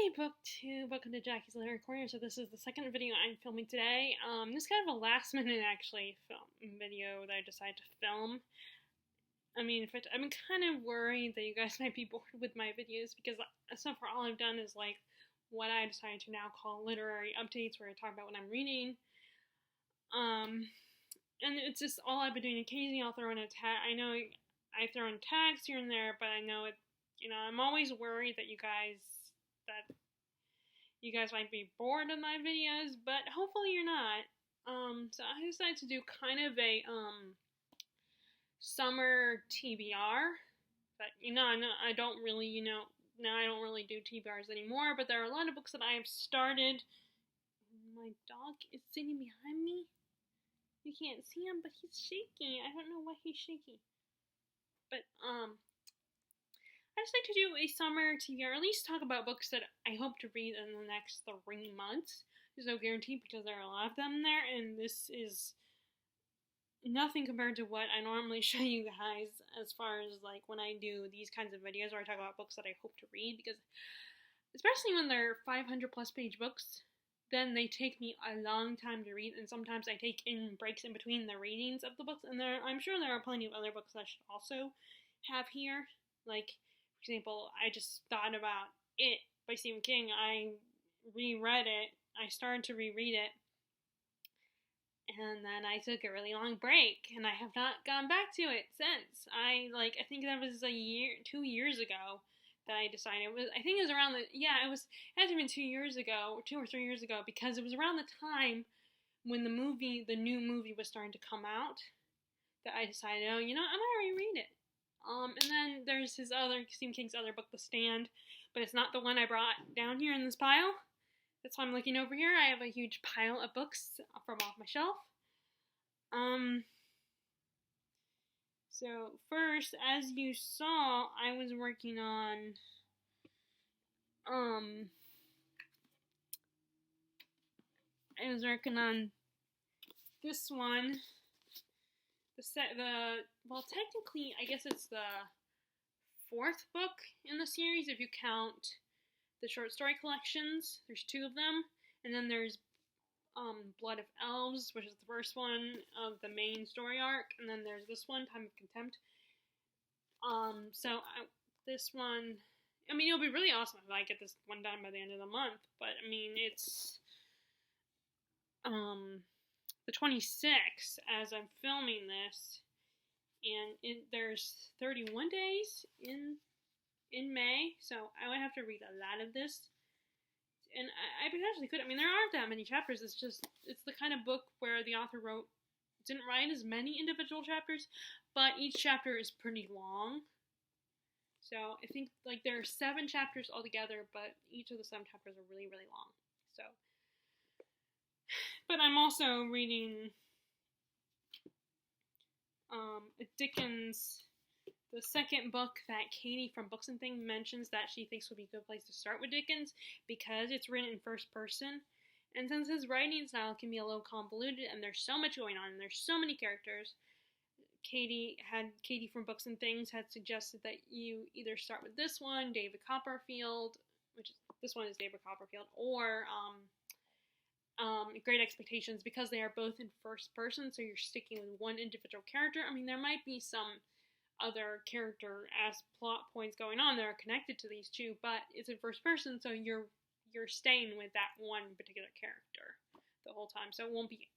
Welcome to Jackie's Literary Corner. So this is the second video I'm filming today. This is kind of a last minute actually video that I decided to film. I'm kind of worried that you guys might be bored with my videos because so far all I've done is like what I decided to now call literary updates, where I talk about what I'm reading. And it's just all I've been doing. Occasionally I'll throw in a tag. I know I throw in tags here and there, but I know it. I'm always worried that you guys might be bored of my videos, but hopefully you're not. So I decided to do kind of a summer TBR. But I don't really now I don't really do TBRs anymore. But there are a lot of books that I have started. My dog is sitting behind me. You can't see him, but he's shaking. I don't know why he's shaking. But I just like to do a summer TBR, or at least talk about books that I hope to read in the next 3 months. There's no guarantee because there are a lot of them there, and this is nothing compared to what I normally show you guys as far as like when I do these kinds of videos where I talk about books that I hope to read, because especially when they're 500 plus page books, then they take me a long time to read, and sometimes I take in breaks in between the readings of the books, and I'm sure there are plenty of other books I should also have here. Like, for example, I just thought about It by Stephen King. I reread it. I started to reread it. And then I took a really long break, and I have not gone back to it since. I think that was 2 years ago that I decided. I think it was around it had to have been 2 years ago, or 2 or 3 years ago, because it was around the time when the new movie was starting to come out that I decided, I'm gonna reread it. And then there's Stephen King's other book, The Stand, but it's not the one I brought down here in this pile. That's why I'm looking over here. I have a huge pile of books from off my shelf. So first, as you saw, I was working on, this one. Technically, I guess it's the 4th book in the series if you count the short story collections. There's 2 of them, and then there's Blood of Elves, which is the first one of the main story arc, and then there's this one, Time of Contempt. This one, it'll be really awesome if I get this one done by the end of the month, but it's the 26th as I'm filming this, and there's 31 days in May, so I would have to read a lot of this, and I potentially could. There aren't that many chapters. It's the kind of book where the author didn't write as many individual chapters, but each chapter is pretty long. So I think there are 7 chapters altogether, but each of the 7 chapters are really, really long. So. But I'm also reading Dickens, the second book that Katie from Books and Things mentions that she thinks would be a good place to start with Dickens, because it's written in first person. And since his writing style can be a little convoluted and there's so much going on and there's so many characters, Katie from Books and Things had suggested that you either start with this one, David Copperfield, this one is David Copperfield, or Great Expectations, because they are both in first person, so you're sticking with one individual character. There might be some other character as plot points going on that are connected to these 2, but it's in first person, so you're staying with that one particular character the whole time, so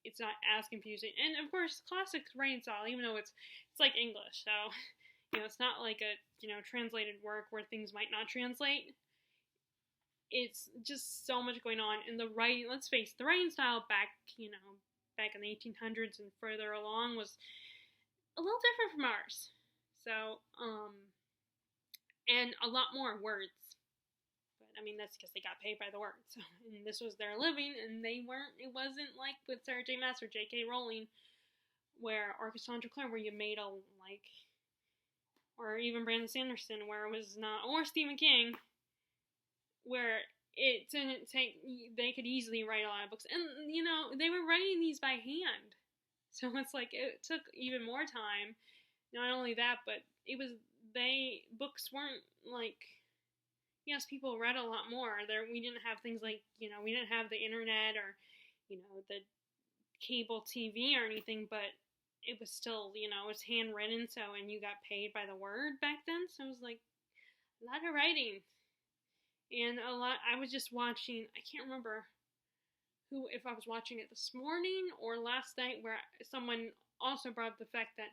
it's not as confusing. And of course, classic writing style, even though it's like English, so it's not like a translated work where things might not translate. It's just so much going on in the writing. Let's face it, the writing style back in the 1800s and further along was a little different from ours. So, and a lot more words. But that's because they got paid by the words. So, and this was their living, and it wasn't like with Sarah J. Maas or J.K. Rowling, or Cassandra Clare, where you made or even Brandon Sanderson, where it was not, or Stephen King, where it didn't take, they could easily write a lot of books. And, they were writing these by hand. So it's it took even more time. Not only that, but books weren't yes, people read a lot more. We didn't have things like, we didn't have the internet or, the cable TV or anything, but it was still, it was handwritten, and you got paid by the word back then, so it was like a lot of writing. And I was just watching, I can't remember if I was watching it this morning or last night, where someone also brought up the fact that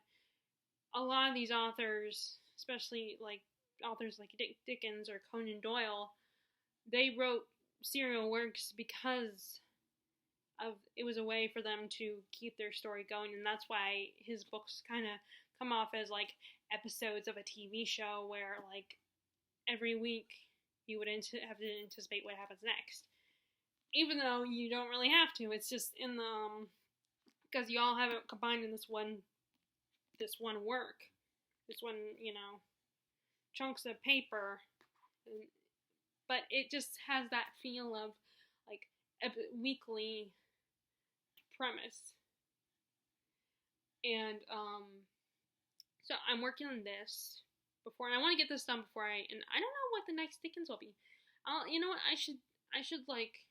a lot of these authors, especially like authors like Dickens or Conan Doyle, they wrote serial works because it was a way for them to keep their story going, and that's why his books kind of come off as like episodes of a TV show where like every week you would have to anticipate what happens next, even though you don't really have to. It's just in the because you all have it combined in this one work, this one chunks of paper, but it just has that feel of like a weekly premise. And so I'm working on this and I want to get this done and I don't know what the next Dickens will be. You know what, I should like,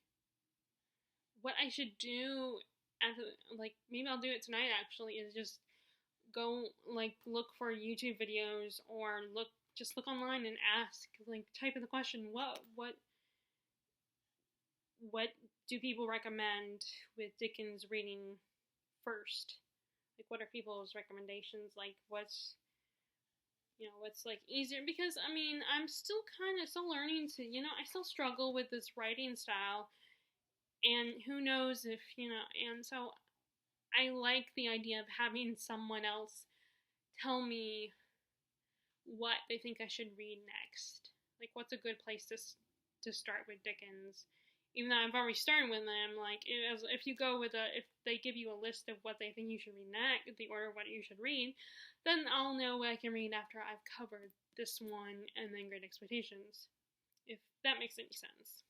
what I should do after, like, maybe I'll do it tonight actually, is just go like look for YouTube videos or look online and ask, like, type in the question, what do people recommend with Dickens reading first? Like, what are people's recommendations? Like, what's like easier? Because I mean, I'm still learning to, I still struggle with this writing style, and who knows if, and so I like the idea of having someone else tell me what they think I should read next. Like, what's a good place to start with Dickens? Even though I've already started with them, like, if you go with if they give you a list of what they think you should read next, the order of what you should read, then I'll know what I can read after I've covered this one and then Great Expectations, if that makes any sense.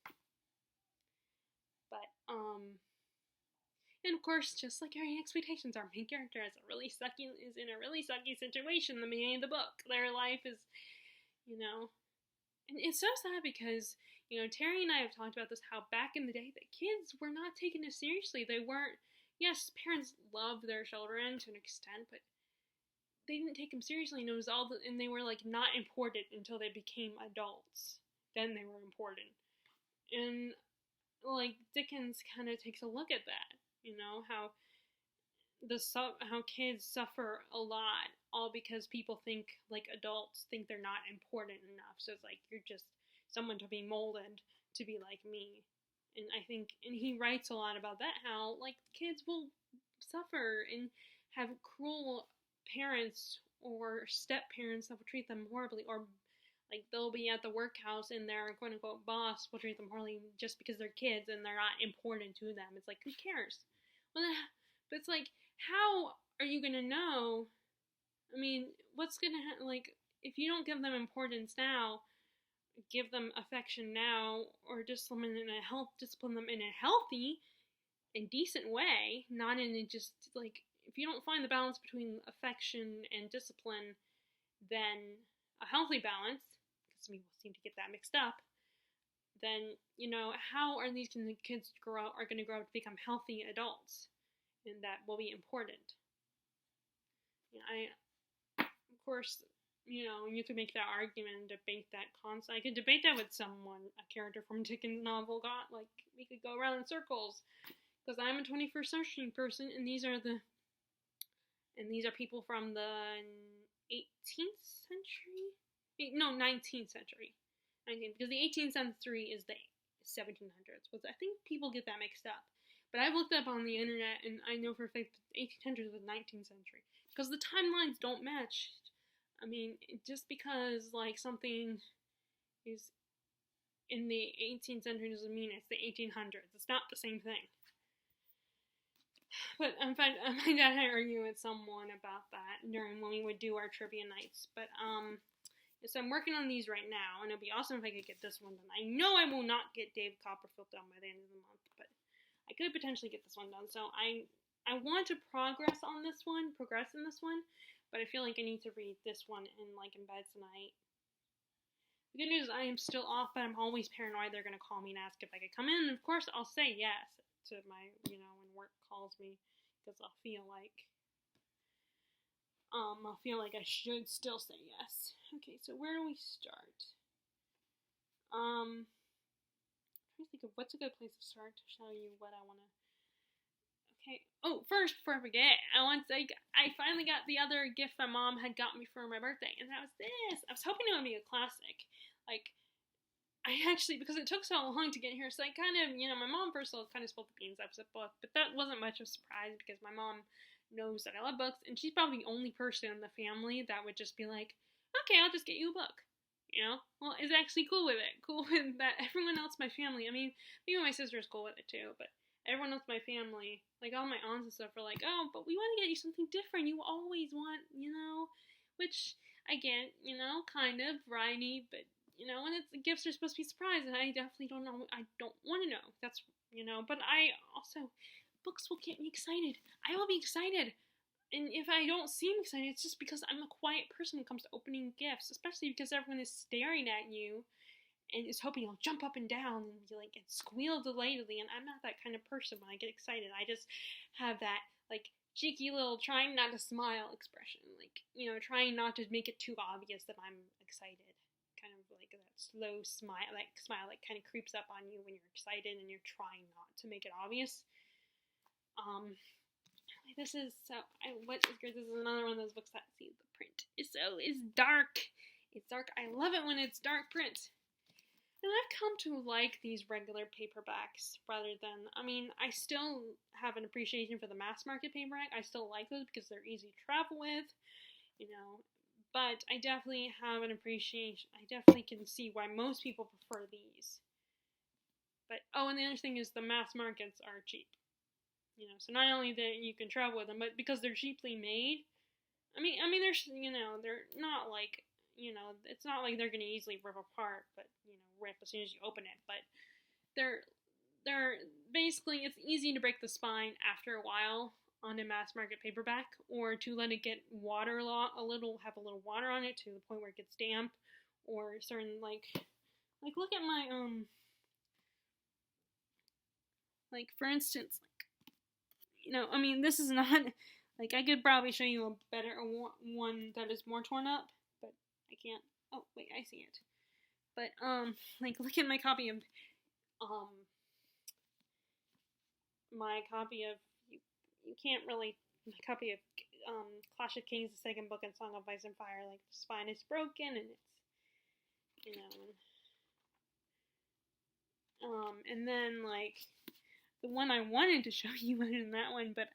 But, and of course, just like Great Expectations, our main character is in a really sucky situation in the beginning of the book. Their life is, and it's so sad because, Terry and I have talked about this, how back in the day, the kids were not taken as seriously. They weren't, yes, parents loved their children to an extent, but they didn't take them seriously, and it was and they were, like, not important until they became adults. Then they were important. And, like, Dickens kind of takes a look at that, how kids suffer a lot, all because people think, like, adults think they're not important enough. So it's like, you're just someone to be molded to be like me. And I think, and he writes a lot about that, how, like, kids will suffer and have cruel parents or step-parents that will treat them horribly, or, like, they'll be at the workhouse and their quote-unquote boss will treat them horribly just because they're kids and they're not important to them. It's like, who cares? Well, but it's like, how are you gonna know? I mean, what's gonna like, if you don't give them importance now, give them affection now, or discipline them in a healthy and decent way, not in a just, like, if you don't find the balance between affection and discipline, then a healthy balance, because people seem to get that mixed up, then, how are these kids are going to grow up to become healthy adults? And that will be important. Of course, you could make that argument and debate that concept. I could debate that with someone, a character from Dickens' novel. We could go around in circles, because I'm a 21st century person, and these are people from the 18th century? No, 19th century. 19th, because the 18th century is the 1700s. I think people get that mixed up. But I've looked up on the internet, and I know for a fact that 1800s was 19th century, because the timelines don't match. I mean, just because, like, something is in the 18th century doesn't mean it's the 1800s. It's not the same thing. But my dad had argued with someone about that during when we would do our trivia nights. But so I'm working on these right now, and it'd be awesome if I could get this one done. I know I will not get David Copperfield done by the end of the month, but I could potentially get this one done. So I want to progress in this one, but I feel like I need to read this one in bed tonight. The good news is I am still off, but I'm always paranoid they're going to call me and ask if I could come in. And of course, I'll say yes to my, when work calls me, because I'll feel like I should still say yes. Okay, so where do we start? I'm trying to think of what's a good place to start to show you what I want to. Okay. Oh, first, before I forget, I want to say I finally got the other gift my mom had got me for my birthday, and that was this. I was hoping it would be a classic. Like, I actually, because it took so long to get here, so I kind of, my mom first of all kind of spilled the beans. That was a book, but that wasn't much of a surprise because my mom knows that I love books, and she's probably the only person in the family that would just be like, okay, I'll just get you a book. Well, is actually cool with it. Cool with that. Everyone else in my family, I mean, maybe my sister's cool with it too, but everyone else in my family, like all my aunts and stuff, are like, oh, but we want to get you something different. You always want, which I get, kind of variety, but when it's gifts are supposed to be surprise, and I definitely don't know. I don't want to know. That's but I also, books will get me excited. I will be excited, and if I don't seem excited, it's just because I'm a quiet person when it comes to opening gifts, especially because everyone is staring at you and is hoping you'll jump up and down and be like and squeal delightedly. And I'm not that kind of person when I get excited. I just have that like cheeky little trying not to smile expression, like trying not to make it too obvious that I'm excited. Kind of like that slow smile, that kind of creeps up on you when you're excited and you're trying not to make it obvious. This is what is good. This is another one of those books that the print is dark. It's dark. I love it when it's dark print. And I've come to like these regular paperbacks rather than, I still have an appreciation for the mass market paperback. I still like those because they're easy to travel with, but I definitely have an appreciation. I definitely can see why most people prefer these. But, and the other thing is the mass markets are cheap. So not only that you can travel with them, but because they're cheaply made, they're not like, it's not like they're going to easily rip apart, but, rip as soon as you open it. But they're basically, it's easy to break the spine after a while on a mass market paperback, or to let it get have a little water on it to the point where it gets damp, or certain like look at my for instance, this is not I could probably show you a better one that is more torn up, but I can't. Oh wait, I see it. But look at my copy of my copy of Clash of Kings, the second book, and Song of Ice and Fire. The spine is broken, and it's and then the one I wanted to show you wasn't that one, but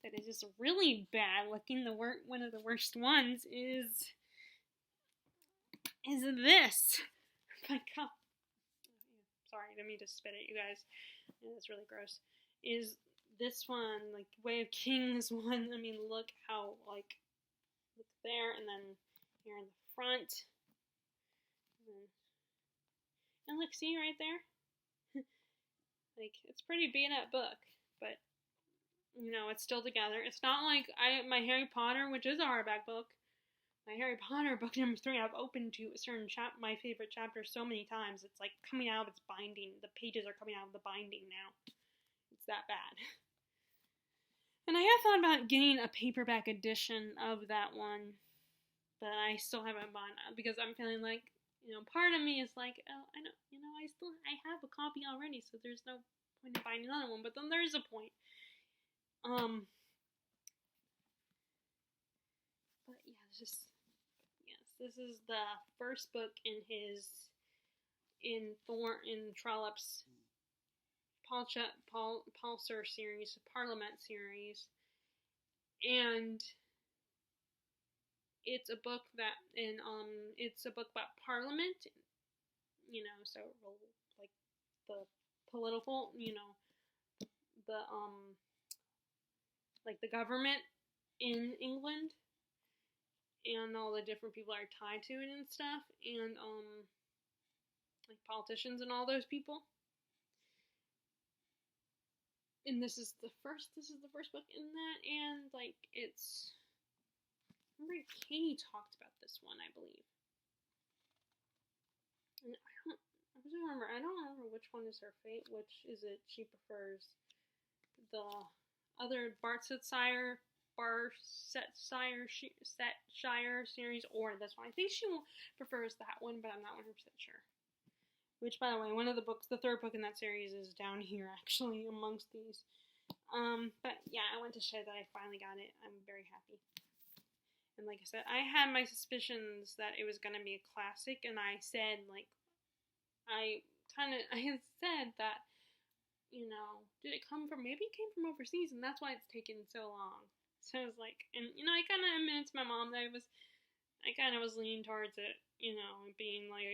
that is just really bad looking. One of the worst ones is this. My God. Sorry, I didn't mean to spit it, you guys. Yeah, that's really gross. Is this one, the Way of Kings one? Look how, look there, and then here in the front. And look, see right there? It's a pretty beat up book, but, it's still together. It's not like my Harry Potter, which is a hardback book. My Harry Potter book number 3, I've opened to a certain my favorite chapter so many times, it's coming out of its binding. The pages are coming out of the binding now. It's that bad. And I have thought about getting a paperback edition of that one, but I still haven't bought it because I'm feeling part of me is oh, I know, I have a copy already, so there's no point in buying another one, but then there's a point. But yeah, this is the first book in Trollope's Palser series, Parliament series, and it's a book it's a book about Parliament, so the political, the government in England, and all the different people are tied to it and stuff, and politicians and all those people. And this is the first book in that, and it's, I remember Katie talked about this one, I believe. which one is her fate? Which is it she prefers? The other Barsetshire series or this one? I think she prefers that one, but I'm not 100% sure. Which, by the way, one of the books, the third book in that series, is down here actually amongst these. But yeah, I want to share that I finally got it. I'm very happy. And like I said, I had my suspicions that it was going to be a classic, and I said, like, I had said that, you know, did it come from, maybe it came from overseas, and that's why it's taken so long. So I was like, and, you know, I kind of admitted to my mom that I kind of was leaning towards it, you know, being like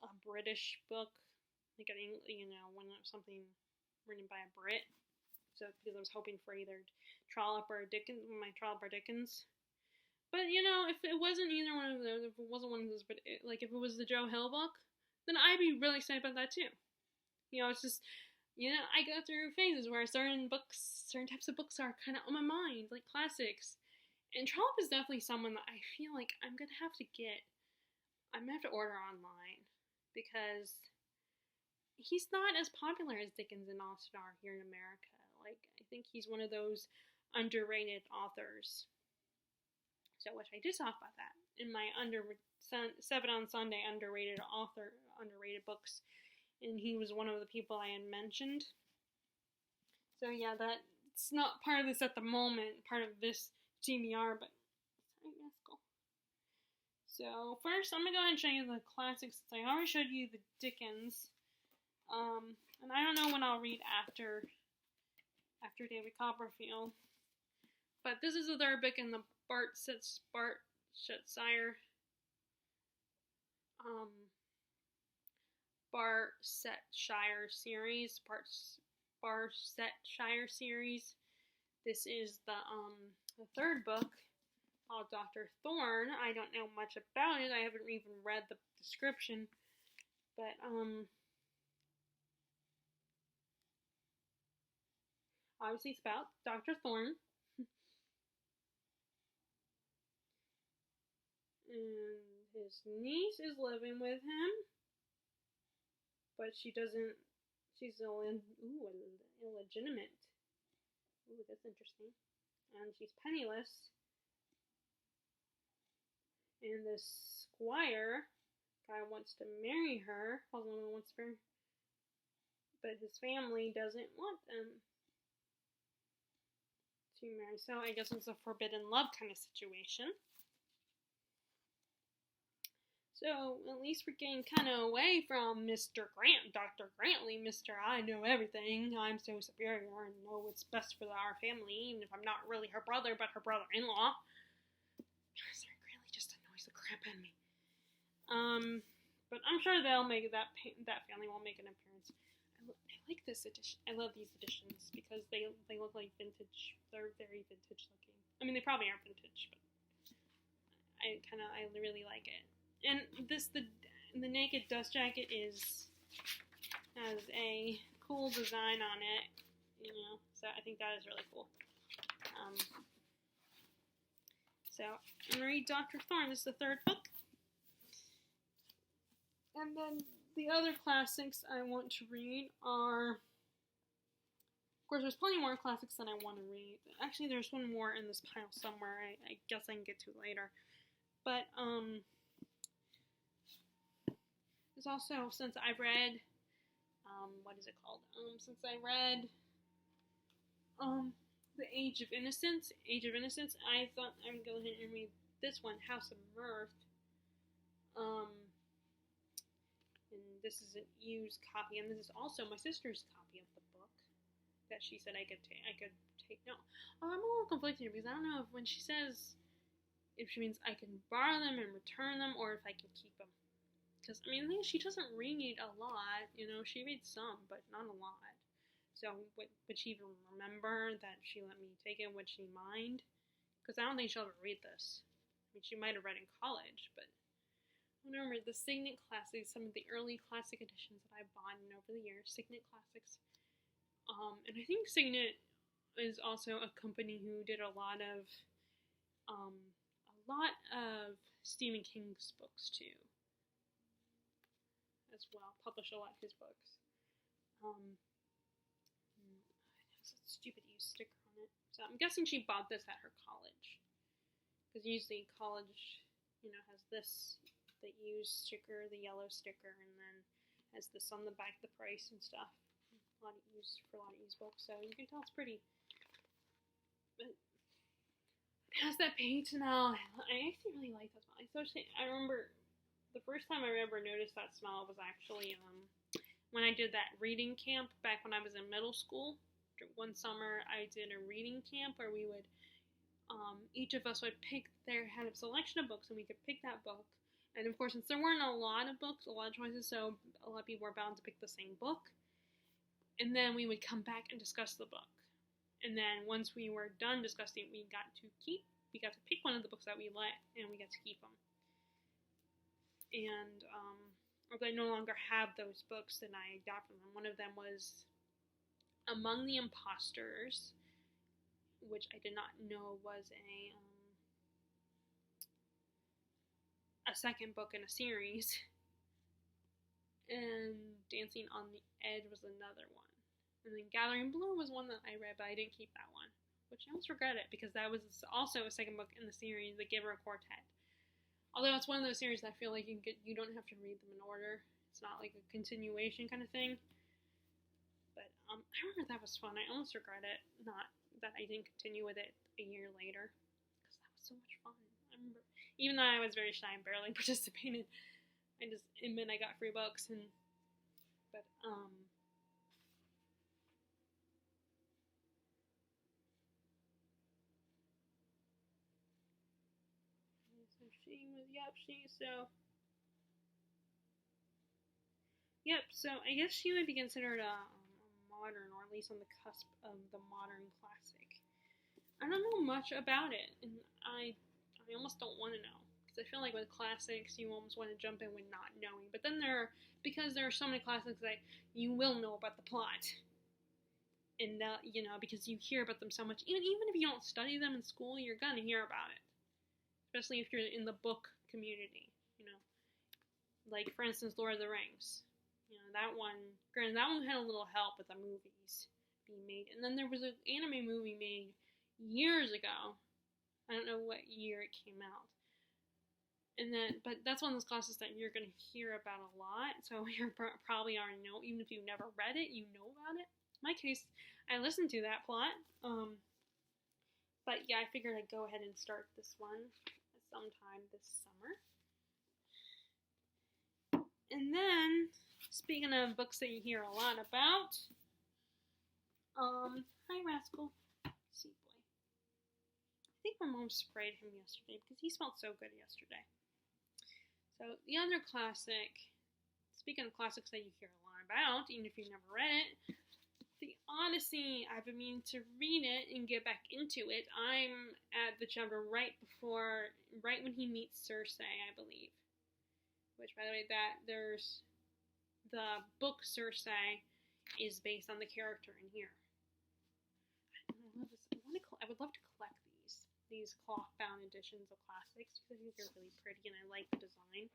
a British book, like you know, something written by a Brit. So because I was hoping for either Trollope or Dickens, But you know, if it wasn't either one of those, if it wasn't one of those, but like if it was the Joe Hill book, then I'd be really excited about that too. You know, it's just, you know, I go through phases where certain types of books are kind of on my mind, like classics. And Trollope is definitely someone that I feel like I'm gonna have to order online. Because he's not as popular as Dickens and Austen are here in America. Like, I think he's one of those underrated authors. So, which I did talk about that in my 7 on Sunday underrated books. And he was one of the people I had mentioned. So, yeah, that's not part of this at the moment, part of this TBR, but sorry, let's go. So, first, I'm going to go ahead and show you the classics. I already showed you the Dickens. And I don't know when I'll read after David Copperfield. But this is the third book in the Barsetshire series. Barsetshire series. This is the third book. Dr. Thorne. I don't know much about it. I haven't even read the description. But, obviously it's about Dr. Thorne. And his niece is living with him. But she's illegitimate. Ooh, that's interesting. And she's penniless. And this squire guy wants to marry her. But his family doesn't want them to marry. So I guess it's a forbidden love kind of situation. So at least we're getting kind of away from Dr. Grantley, Mr. I know everything. I'm so superior and know what's best for our family, even if I'm not really her brother, but her brother-in-law. Mr. Grantley just annoys the crap out of me. But I'm sure they'll make that family will make an appearance. I like this edition. I love these editions because they look like vintage. They're very vintage looking. I mean, they probably aren't vintage, but I really like it. And the naked dust jacket has a cool design on it, you know. So I think that is really cool. So I'm gonna read Dr. Thorne. This is the third book. And then the other classics I want to read are, of course, there's plenty more classics that I want to read. Actually, there's one more in this pile somewhere. I guess I can get to later. But there's also, since I read, since I read The Age of Innocence, I thought I would go ahead and read this one, House of Mirth. And this is an used copy, and this is also my sister's copy of the book that she said I could take. No, I'm a little conflicted here because I don't know if she means I can borrow them and return them, or if I can keep them. Because I mean, I think she doesn't read a lot. You know, she reads some, but not a lot. So would she even remember that she let me take it? Would she mind? Because I don't think she'll ever read this. I mean, she might have read in college, but. I remember the Signet Classics, some of the early classic editions that I've bought over the years, Signet Classics. And I think Signet is also a company who did a lot of Stephen King's books too, as well. Published a lot of his books. It has a stupid used sticker on it. So I'm guessing she bought this at her college. Because usually college, has this, the used sticker, the yellow sticker, and then has this on the back, the price and stuff. A lot of used books, so you can tell it's pretty. But it has that paint smell. I actually really like that smell. I remember the first time I ever noticed that smell was actually when I did that reading camp back when I was in middle school. One summer I did a reading camp where we would each of us would had a selection of books, and we could pick that book. And of course, since there weren't a lot of books, a lot of choices, so a lot of people were bound to pick the same book. And then we would come back and discuss the book. And then once we were done discussing, we got to pick one of the books that we liked, and we got to keep them. And I no longer have those books that I got from them. One of them was Among the Impostors, which I did not know was a second book in a series, and Dancing on the Edge was another one, and then Gathering Blue was one that I read, but I didn't keep that one, which I almost regret it, because that was also a second book in the series, The Giver Quartet. Although it's one of those series that I feel like you don't have to read them in order. It's not like a continuation kind of thing. But I remember that was fun. I almost regret it, not that I didn't continue with it a year later, because that was so much fun. I remember, even though I was very shy and barely participated, I just admit I got free books, so so I guess she would be considered a modern, or at least on the cusp of the modern classic. I don't know much about it, and I almost don't want to know, because I feel like with classics, you almost want to jump in with not knowing. But then because there are so many classics that you will know about the plot, and because you hear about them so much. Even if you don't study them in school, you're gonna hear about it, especially if you're in the book community. Like for instance, Lord of the Rings. That one. Granted, that one had a little help with the movies being made, and then there was an anime movie made years ago. I don't know what year it came out. But that's one of those classes that you're going to hear about a lot, so you're probably already know, even if you've never read it, you know about it. In my case, I listened to that plot, but yeah, I figured I'd go ahead and start this one sometime this summer. And then, speaking of books that you hear a lot about, hi Rascal, see boy. I think my mom sprayed him yesterday because he smelled so good yesterday. So the other classic, speaking of classics that you hear a lot about, even if you've never read it, The Odyssey. I've been meaning to read it and get back into it. I'm at the chapter right when he meets Cersei, I believe. Which, by the way, there's the book Cersei is based on the character in here. I would love to collect these cloth-bound editions of classics, because I think they're really pretty, and I like the design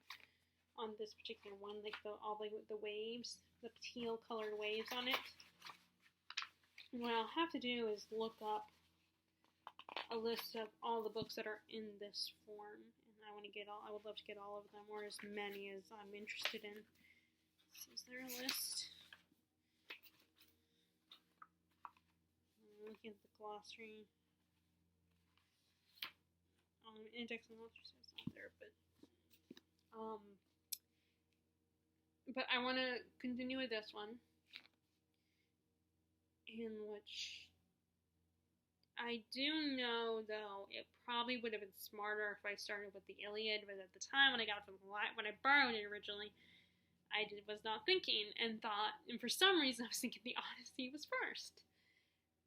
on this particular one, like all the waves, the teal-colored waves on it. And what I'll have to do is look up a list of all the books that are in this form. I would love to get all of them, or as many as I'm interested in. Is there a list? I'm looking at the glossary. Index and glossary is not there, but I want to continue with this one, in which I do know, though, it probably would have been smarter if I started with the Iliad, but at the time when I got it when I borrowed it originally, I was not thinking, and for some reason I was thinking the Odyssey was first.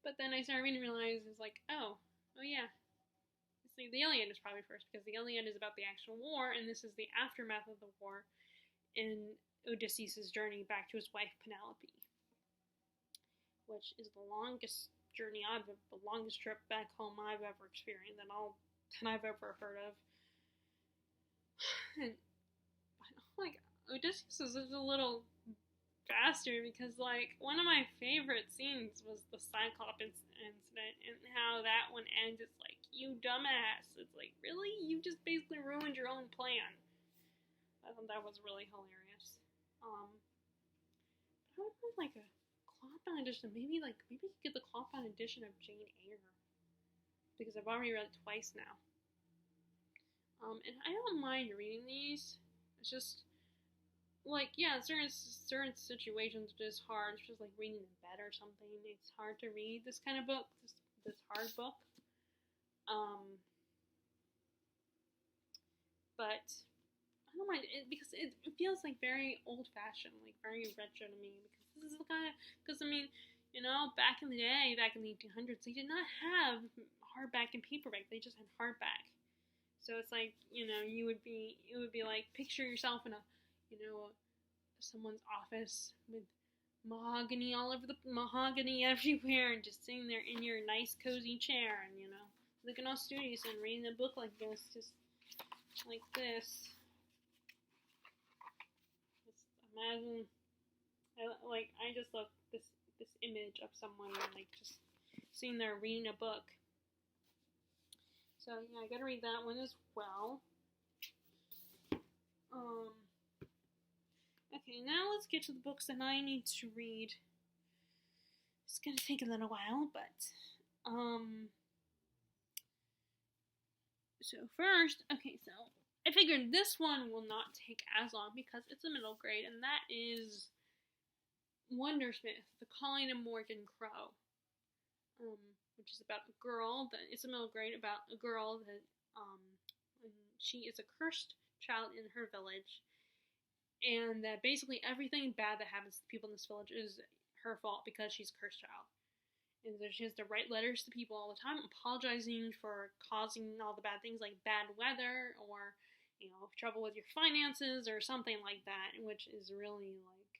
But then I started reading and realized it's like, oh yeah. See, the Iliad is probably first, because the Iliad is about the actual war, and this is the aftermath of the war, and Odysseus' journey back to his wife Penelope, which is the longest trip back home I've ever experienced, and all that I've ever heard of. And like Odysseus is a little faster because, like, one of my favorite scenes was the Cyclops incident and how that one ends. It's like, you dumbass. It's like, really? You just basically ruined your own plan. I thought that was really hilarious. But I would want like a cloth-bound edition. Maybe you could get the cloth-bound edition of Jane Eyre because I've already read it twice now. And I don't mind reading these. It's just like, yeah, certain situations are just hard. It's just like reading in bed or something. It's hard to read this kind of book, this hard book. But I don't mind it because it feels like very old-fashioned, like very retro to me. Because this is the kind of, because I mean, you know, back in the day, back in the 1800s, they did not have hardback and paperback. They just had hardback. So it's like, you know, it would be like, picture yourself in a, you know, someone's office with mahogany all over mahogany everywhere, and just sitting there in your nice cozy chair, and, you know, looking all studious and reading a book like this, just like this. Just imagine, I just love this image of someone, like, just sitting there reading a book. So, yeah, I gotta read that one as well. Okay, now let's get to the books that I need to read. It's gonna take a little while, but, so first, okay, so I figured this one will not take as long because it's a middle grade, and that is Wondersmith, The Calling of Morgan Crow. Which is about a girl it's a middle grade about a girl that she is a cursed child in her village, and that basically everything bad that happens to people in this village is her fault because she's a cursed child. And so she has to write letters to people all the time, apologizing for causing all the bad things like bad weather or, you know, trouble with your finances or something like that, which is really, like,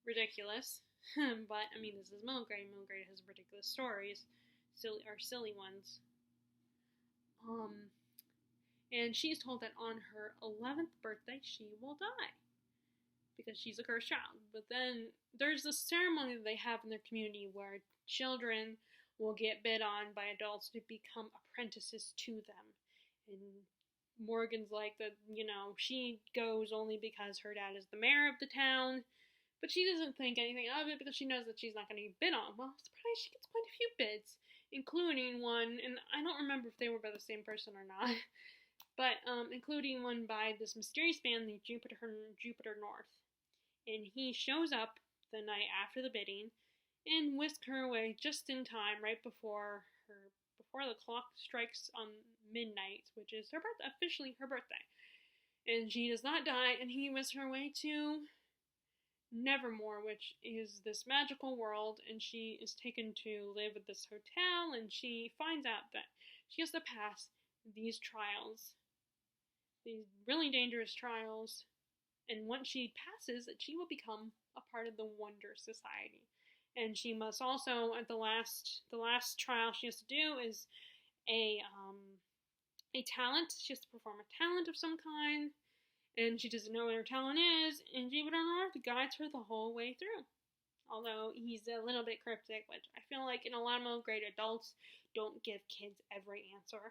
ridiculous. But, I mean, this is middle grade. Middle grade has ridiculous stories. Silly ones. And she's told that on her 11th birthday, she will die. Because she's a cursed child. But then, there's a ceremony that they have in their community where children will get bid on by adults to become apprentices to them. And Morgan's like that, you know, she goes only because her dad is the mayor of the town. But she doesn't think anything of it because she knows that she's not going to get bid on. Well, surprise, she gets quite a few bids, including one, and I don't remember if they were by the same person or not, but including one by this mysterious man named Jupiter North. And he shows up the night after the bidding and whisks her away just in time, right before the clock strikes on midnight, which is officially her birthday. And she does not die, and he whisks her away to Nevermore, which is this magical world, and she is taken to live at this hotel, and she finds out that she has to pass these trials, these really dangerous trials, and once she passes, that she will become a part of the Wonder Society. And she must also, at the last trial she has to do is a talent. She has to perform a talent of some kind. And she doesn't know what her talent is, and Jupiter North guides her the whole way through. Although he's a little bit cryptic, which I feel like in a lot of middle grade adults don't give kids every answer.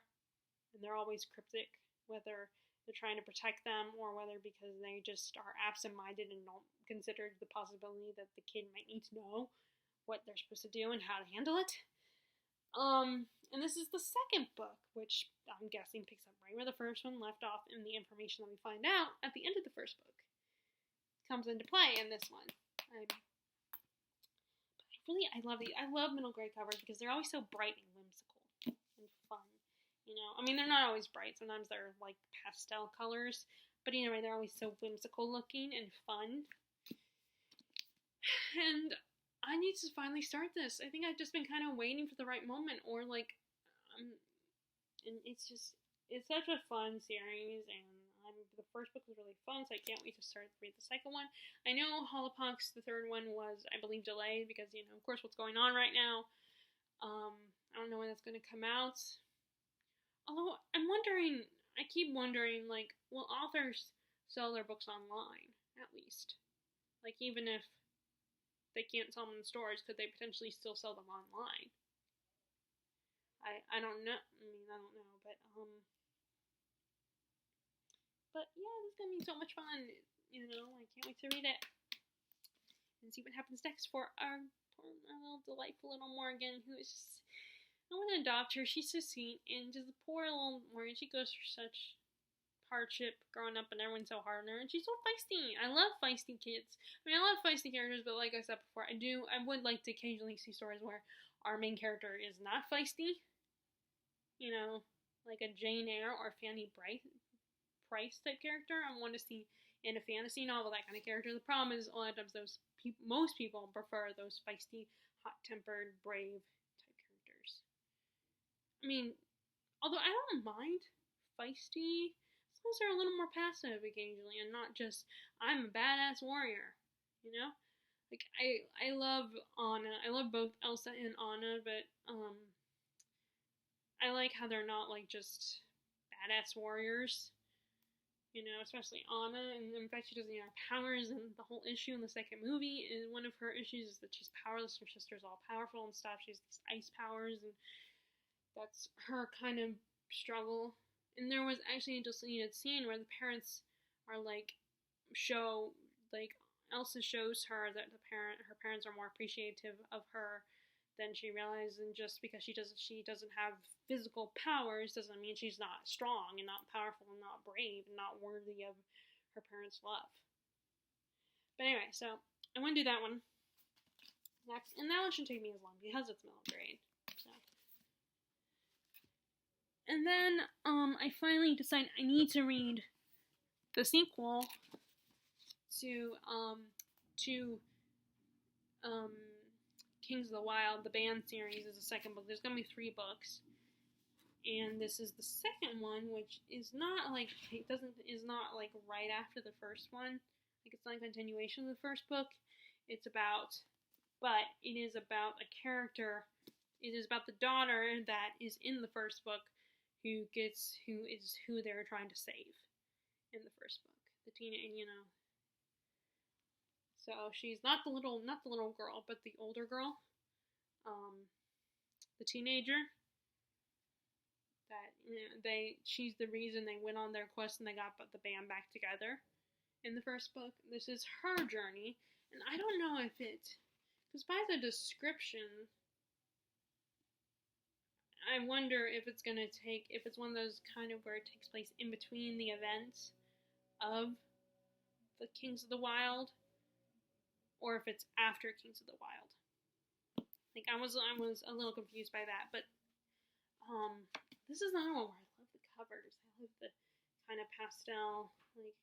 And they're always cryptic, whether they're trying to protect them or whether because they just are absent-minded and don't consider the possibility that the kid might need to know what they're supposed to do and how to handle it. And this is the second book, which I'm guessing picks up right where the first one left off, and the information that we find out at the end of the first book comes into play in this one. I love middle grade covers because they're always so bright and whimsical and fun. You know, I mean, they're not always bright. Sometimes they're like pastel colors, but anyway, they're always so whimsical looking and fun. And I need to finally start this. I think I've just been kind of waiting for the right moment, or like, and it's such a fun series, and the first book was really fun, so I can't wait to read the second one. I know Holopox, the third one, was, I believe, delayed because, you know, of course, what's going on right now. I don't know when that's going to come out. Although, I keep wondering, like, will authors sell their books online, at least? Like, even if they can't sell them in stores, could they potentially still sell them online? I don't know. I mean, I don't know, but yeah, this is gonna be so much fun. You know, I can't wait to read it and see what happens next for our poor little delightful little Morgan, who is just, I want to adopt her. She's so sweet, and just the poor little Morgan. She goes through such hardship growing up, and everyone's so hard on her, and she's so feisty. I love feisty kids. I mean, I love feisty characters, but like I said before, I would like to occasionally see stories where our main character is not feisty. You know, like a Jane Eyre or Fanny Price type character. I want to see in a fantasy novel that kind of character. The problem is a lot of times most people prefer those feisty, hot-tempered, brave type characters. I mean, although I don't mind feisty, as long as they're a little more passive occasionally and not just I'm a badass warrior. You know, like I love Anna. I love both Elsa and Anna, but I like how they're not like just badass warriors. You know, especially Anna, and in fact she doesn't even have powers, and the whole issue in the second movie is one of her issues is that she's powerless, her sister's all powerful and stuff, she has these ice powers, and that's her kind of struggle. And there was actually a deleted scene where the parents are like, Elsa shows her that her parents are more appreciative of her than she realizes, and just because she doesn't have physical powers doesn't mean she's not strong and not powerful and not brave and not worthy of her parents' love. But anyway, so I'm gonna do that one next, and that one shouldn't take me as long because it's middle grade. So, and then I finally decided I need to read the sequel to Kings of the Wild. The band series is the second book. There's gonna be 3 books, and this is the second one, which is not like right after the first one. Like, it's not a continuation of the first book. It is about a character. It is about the daughter that is in the first book, who they're trying to save in the first book. The teenage, So she's not the little girl, but the older girl, the teenager. That she's the reason they went on their quest and they got the band back together. In the first book, this is her journey, and I don't know because by the description, I wonder if it's one of those kind of where it takes place in between the events of the Kings of the Wild, or if it's after Kings of the Wild. Like, I was a little confused by that, but this is another one where I love the covers. I love the kind of pastel, like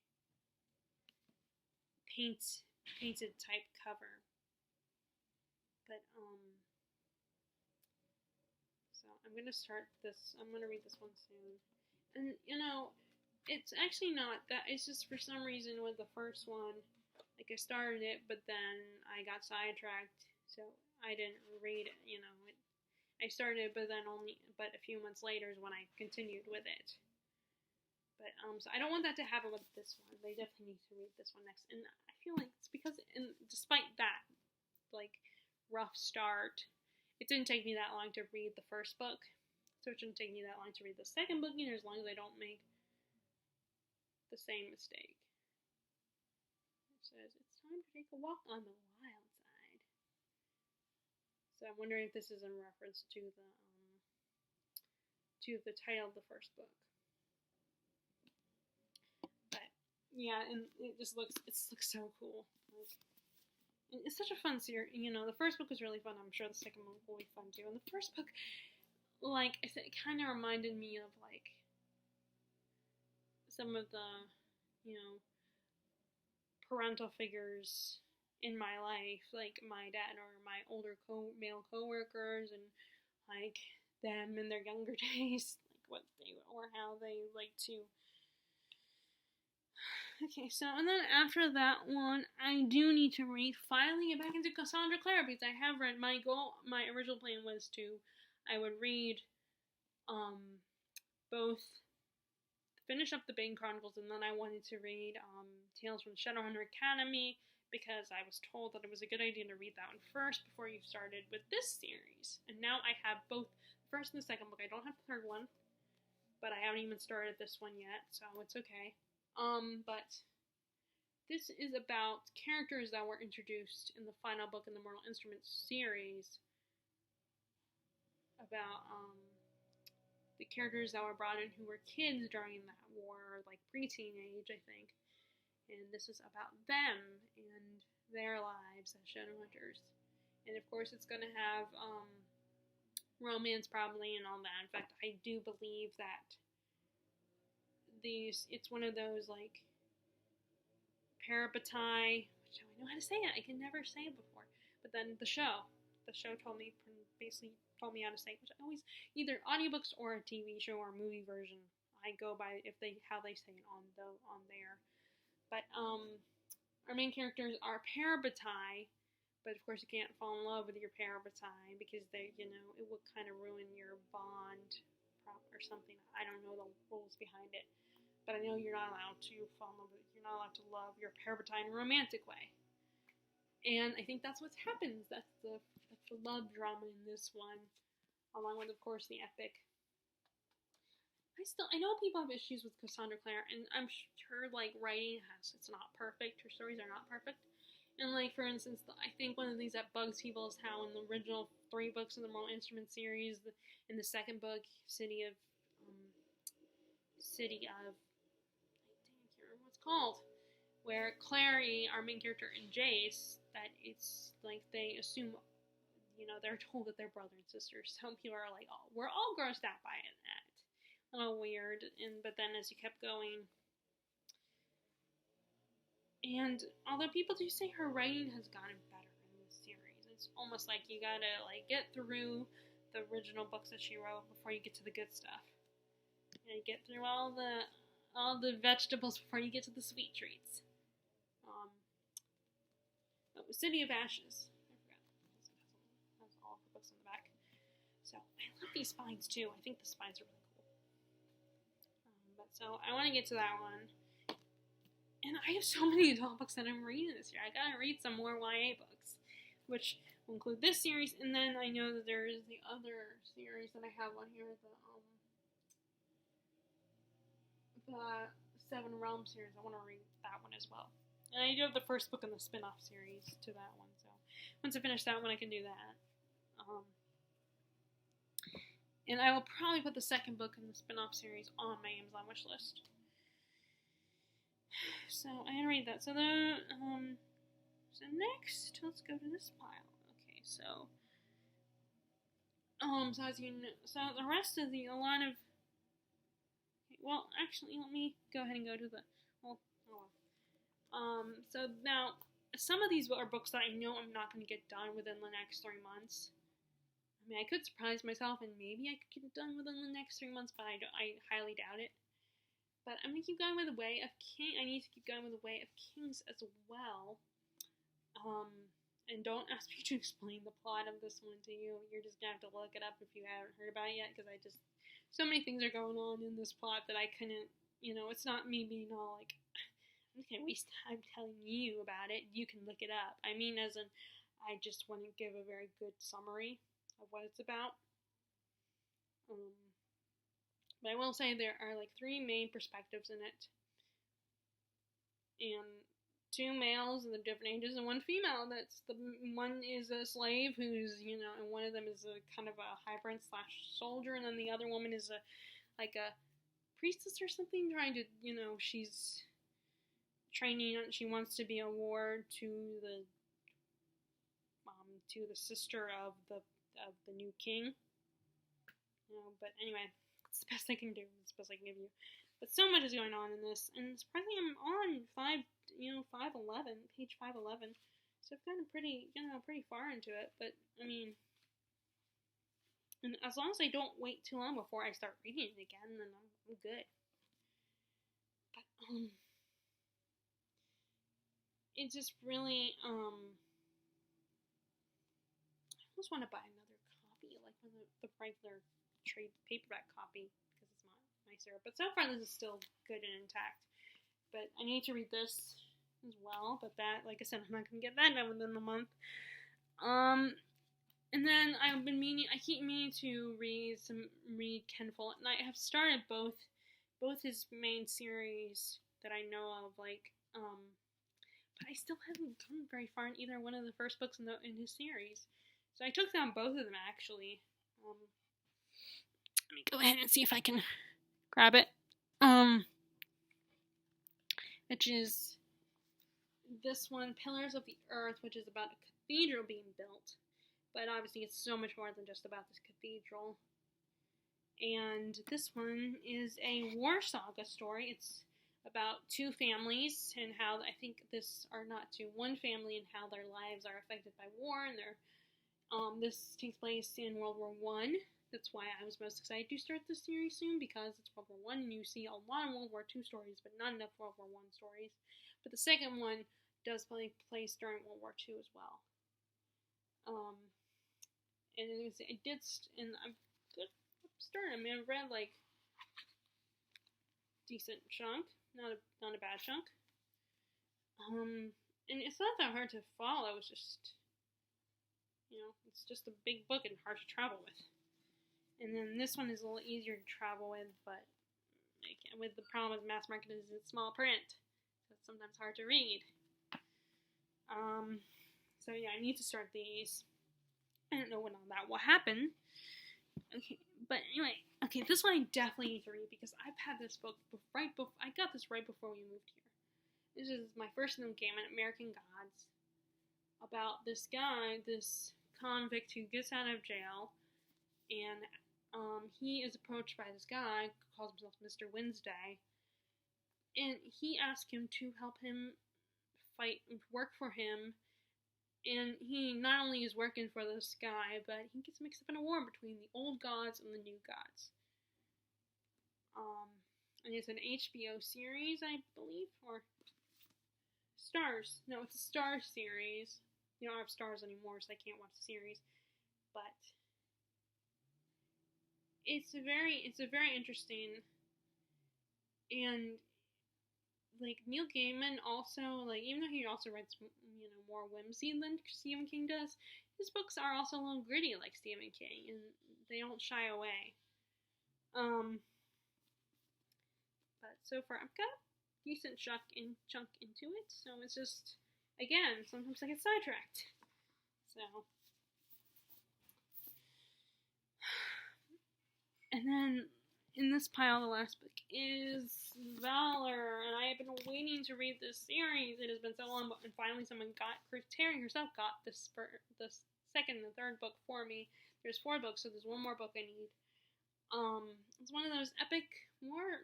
painted type cover. But so I'm gonna start this. I'm gonna read this one soon, and it's actually not that. It's just for some reason with the first one. Like, I started it, but then I got sidetracked, so I didn't read it, I started it, but a few months later is when I continued with it. But, so I don't want that to happen with this one. They definitely need to read this one next. And I feel like it's because, despite that, like, rough start, it didn't take me that long to read the first book. So it shouldn't take me that long to read the second book, as long as I don't make the same mistake. Says it's time to take a walk on the wild side. So I'm wondering if this is in reference to the title of the first book. But yeah, and it looks so cool. Like, and it's such a fun series. The first book was really fun. I'm sure the second one will be fun too. And the first book, like I said, it kind of reminded me of like some of the, parental figures in my life, like my dad or my older male coworkers, and like them in their younger days, like how they like to. Okay, so and then after that one, I do need to finally get back into Cassandra Clare, because I have read my original plan was I would read both. Finish up the Bane Chronicles, and then I wanted to read Tales from Shadowrunner Academy, because I was told that it was a good idea to read that one first before you started with this series. And now I have both the first and the second book. I don't have the third one, but I haven't even started this one yet, so it's okay. But this is about characters that were introduced in the final book in the Mortal Instruments series. About the characters that were brought in who were kids during that war, like preteen age, I think. And this is about them and their lives as Shadowhunters. And of course, it's going to have romance probably and all that. In fact, I do believe that it's one of those like parabatai, which I know how to say it. I can never say it before. But then the show basically told me how to say it, which I always either audiobooks or a TV show or movie version. I go by how they say it on there. But our main characters are parabatai, but of course you can't fall in love with your parabatai because it would kind of ruin your bond or something. I don't know the rules behind it, but I know you're not allowed to fall in love you're not allowed to love your parabatai in a romantic way. And I think that's what happens. That's the love drama in this one, along with of course the epic. I know people have issues with Cassandra Clare, and I'm sure, like, writing it's not perfect, her stories are not perfect, and, like, for instance, I think one of the things that bugs people is how in the original 3 books in the Mortal Instruments series, in the second book, City of, I can't remember what it's called, where Clary, our main character, and Jace, that it's, like, they assume, they're told that they're brother and sister, some people are like, oh, we're all grossed out by it, a little weird, but then as you kept going, and although people do say her writing has gotten better in this series, it's almost like you gotta like get through the original books that she wrote before you get to the good stuff. You get through all the vegetables before you get to the sweet treats. City of Ashes. I forgot. It has all the books on the back. So I love these spines too. I think the spines are really cool. So I want to get to that one. And I have so many adult books that I'm reading this year. I gotta read some more YA books, which will include this series, and then I know that there is the other series that I have on here, the Seven Realms series. I want to read that one as well. And I do have the first book in the spin-off series to that one, so once I finish that one, I can do that. And I will probably put the second book in the spin-off series on my Amazon wish list. So I gotta read that. So next, let's go to this pile. Okay, so as you know, so the rest of a lot of. Okay, well, actually, let me go ahead and go to the. Well, so now some of these are books that I know I'm not going to get done within the next 3 months. I mean, I could surprise myself and maybe I could get it done within the next 3 months, but I highly doubt it. But I'm going to keep going with The Way of King. I need to keep going with The Way of Kings as well. And don't ask me to explain the plot of this one to you. You're just going to have to look it up if you haven't heard about it yet, because so many things are going on in this plot that I couldn't, it's not me being all like, I'm just going to waste time telling you about it. You can look it up. I mean, as in, I just want to give a very good summary of what it's about. But I will say there are like 3 main perspectives in it, and 2 males in the different ages and 1 female. One is a slave who's and one of them is a kind of a hybrid / soldier, and then the other woman is a priestess or something, trying to she's training. She wants to be a ward to the sister of the new king. But anyway, it's the best I can do. It's the best I can give you. But so much is going on in this, and surprisingly, I'm on page 511. So I've gotten pretty far into it. But I mean, and as long as I don't wait too long before I start reading it again, then I'm good. But it just really I almost want to buy another copy, like one of the regular trade paperback copy, because it's not nicer. But so far this is still good and intact. But I need to read this as well, but that, like I said, I'm not gonna get that done within the month. And then I keep meaning to read Ken Follett, and I have started both his main series that I know of, but I still haven't gotten very far in either one of the first books in his series. So I took down both of them, actually. Let me go ahead and see if I can grab it. Which is this one, Pillars of the Earth, which is about a cathedral being built. But obviously it's so much more than just about this cathedral. And this one is a war saga story. It's about two families and how, I think one family and how their lives are affected by war, and this takes place in World War I. That's why I was most excited to start this series soon, because it's World War I, and you see a lot of World War II stories, but not enough World War I stories. But the second one does take place during World War II as well. And it did, and I'm starting. I mean, I've read like decent chunk, not a bad chunk. And it's not that hard to follow. It's just, it's just a big book and hard to travel with. And then this one is a little easier to travel with, but with the problem with mass market is it's small print, so it's sometimes hard to read. So yeah, I need to start these. I don't know when all that will happen. Okay, but anyway, this one I definitely need to read because I've had this book I got this right before we moved here. This is my first known game, American Gods, about this guy, this convict who gets out of jail, and he is approached by this guy who calls himself Mr. Wednesday, and he asks him to help him work for him. And he not only is working for this guy, but he gets mixed up in a war between the old gods and the new gods. And it's an HBO series, I believe, or Stars. No, it's a Star series. You don't have Stars anymore, so I can't watch the series. But it's a very interesting, and like Neil Gaiman also, like, even though he also writes more whimsy than Stephen King does, his books are also a little gritty like Stephen King, and they don't shy away. But so far I've got a decent chunk into it, so it's just, again, sometimes I get sidetracked. So, and then in this pile, the last book is Valor, and I have been waiting to read this series. It has been so long, and finally Chris Terry herself got the second and the third book for me. There's 4 books, so there's one more book I need. It's one of those epic war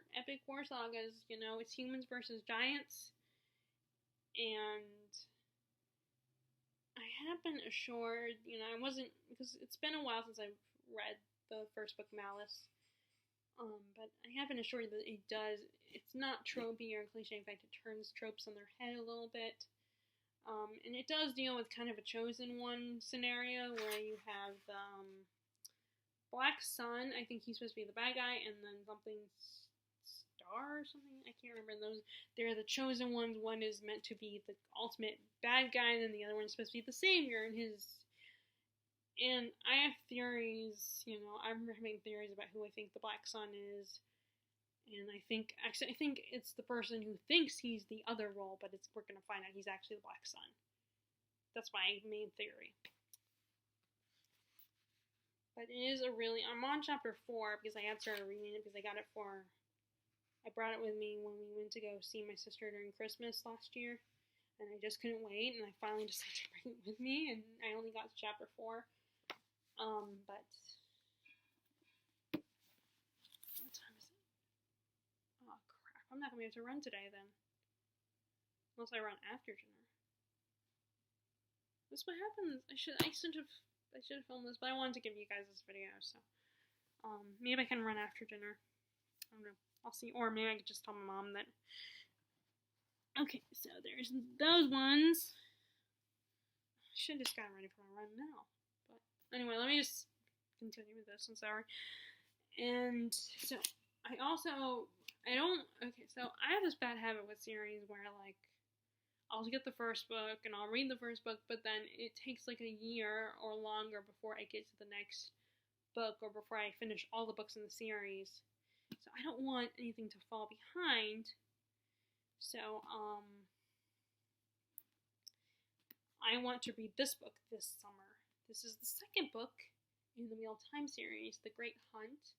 sagas, it's humans versus giants, and I have been assured, I wasn't, because it's been a while since I've read the first book, Malice. But I have been assured that it's not tropey or cliche. In fact, it turns tropes on their head a little bit. And it does deal with kind of a chosen one scenario where you have Black Sun. I think he's supposed to be the bad guy, and then something Star or something. I can't remember those. They're the chosen ones. One is meant to be the ultimate bad guy, and then the other one is supposed to be the savior. And I have theories, I'm having theories about who I think the Black Sun is. And I think it's the person who thinks he's the other role, but we're going to find out he's actually the Black Sun. That's my main theory. But I'm on chapter 4 because I had started reading it because I brought it with me when we went to go see my sister during Christmas last year. And I just couldn't wait, and I finally decided to bring it with me, and I only got to chapter 4. But what time is it? Oh crap! I'm not gonna be able to run today then, unless I run after dinner. That's what happens. I should have filmed this, but I wanted to give you guys this video, so maybe I can run after dinner. I don't know. I'll see, or maybe I could just tell my mom that. Okay, so there's those ones. I should have just gotten ready for my run now. Anyway, let me just continue with this. I'm sorry. And so, so I have this bad habit with series where, like, I'll get the first book and I'll read the first book, but then it takes like a year or longer before I get to the next book or before I finish all the books in the series. So I don't want anything to fall behind. So, I want to read this book this summer. This is the second book in the Wheel of Time series, The Great Hunt.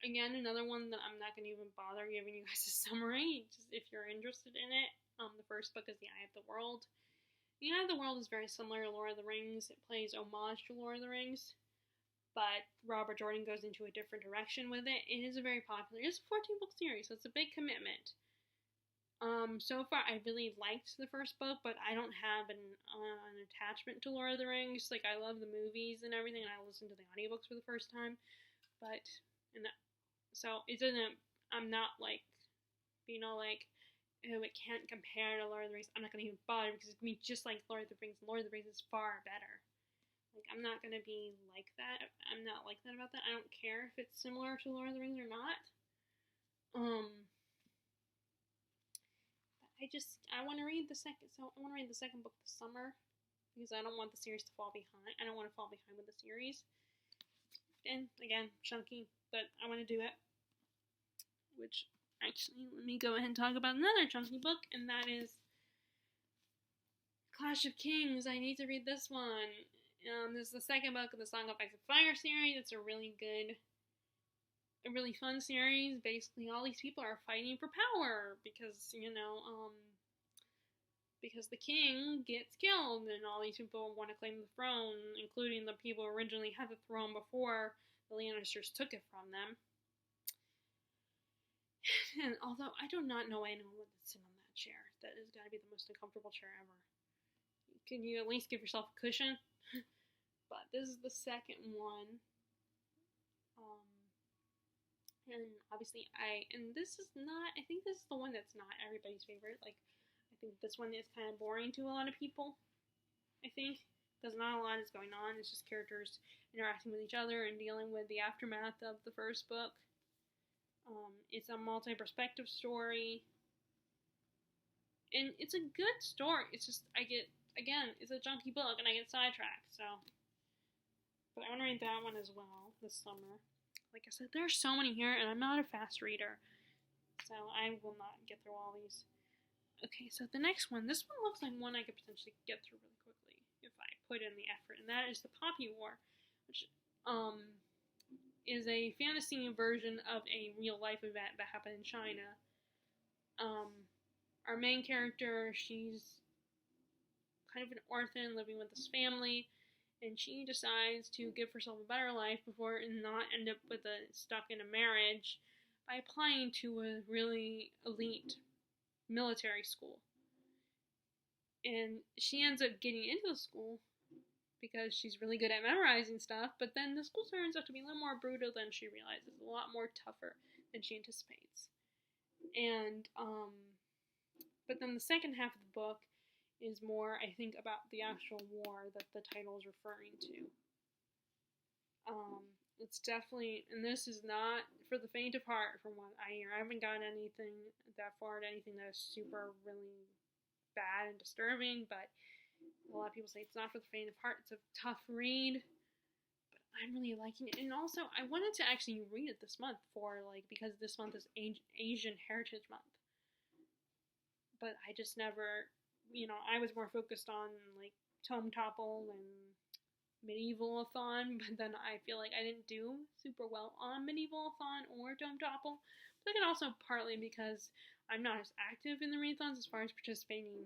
Again, another one that I'm not going to even bother giving you guys a summary, just if you're interested in it. The first book is The Eye of the World. The Eye of the World is very similar to Lord of the Rings. It plays homage to Lord of the Rings, but Robert Jordan goes into a different direction with it. It is a very popular, it's a 14-book series, so it's a big commitment. So far, I really liked the first book, but I don't have an attachment to Lord of the Rings. Like, I love the movies and everything, and I listened to the audiobooks for the first time, but, so it doesn't, I'm not like, like, oh, it can't compare to Lord of the Rings. I'm not gonna even bother because it's gonna be just like Lord of the Rings. Lord of the Rings is far better. Like, I'm not gonna be like that. I'm not like that about that. I don't care if it's similar to Lord of the Rings or not. I want to read the second. So I want to read the second book this summer because I don't want the series to fall behind. I don't want to fall behind with the series. And again, chunky, but I want to do it. Which, actually, let me go ahead and talk about another chunky book, and that is Clash of Kings. I need to read this one. This is the second book of the Song of Ice and Fire series. It's a really fun series. Basically, all these people are fighting for power because, because the king gets killed, and all these people want to claim the throne, including the people who originally had the throne before the Lannisters took it from them. And although I do not know anyone that would sit on that chair, that has got to be the most uncomfortable chair ever. Can you at least give yourself a cushion? But this is the second one. And obviously I think this is the one that's not everybody's favorite. Like, I think this one is kind of boring to a lot of people, I think, because not a lot is going on. It's just characters interacting with each other and dealing with the aftermath of the first book. It's a multi-perspective story, and it's a good story. It's just, it's a junky book, and I get sidetracked, so. But I want to read that one as well this summer. Like I said, there are so many here, and I'm not a fast reader, so I will not get through all these. Okay, so the next one, this one looks like one I could potentially get through really quickly if I put in the effort, and that is The Poppy War, which is a fantasy version of a real-life event that happened in China. Our main character, she's kind of an orphan living with this family, and she decides to give herself a better life before and not end up stuck in a marriage by applying to a really elite military school. And she ends up getting into the school because she's really good at memorizing stuff, but then the school turns out to be a little more brutal than she realizes, a lot more tougher than she anticipates. And, but then the second half of the book is more, I think, about the actual war that the title is referring to. It's definitely, and this is not for the faint of heart from what I hear. I haven't gotten anything that far to anything that is super, really bad and disturbing, but a lot of people say it's not for the faint of heart. It's a tough read, but I'm really liking it. And also, I wanted to actually read it this month because this month is Asian Heritage Month. But I just never, I was more focused on, like, Tome Topple and Medieval-a-thon, but then I feel like I didn't do super well on Medieval-a-thon or Tome Topple. But I think also partly because I'm not as active in the readathons as far as participating,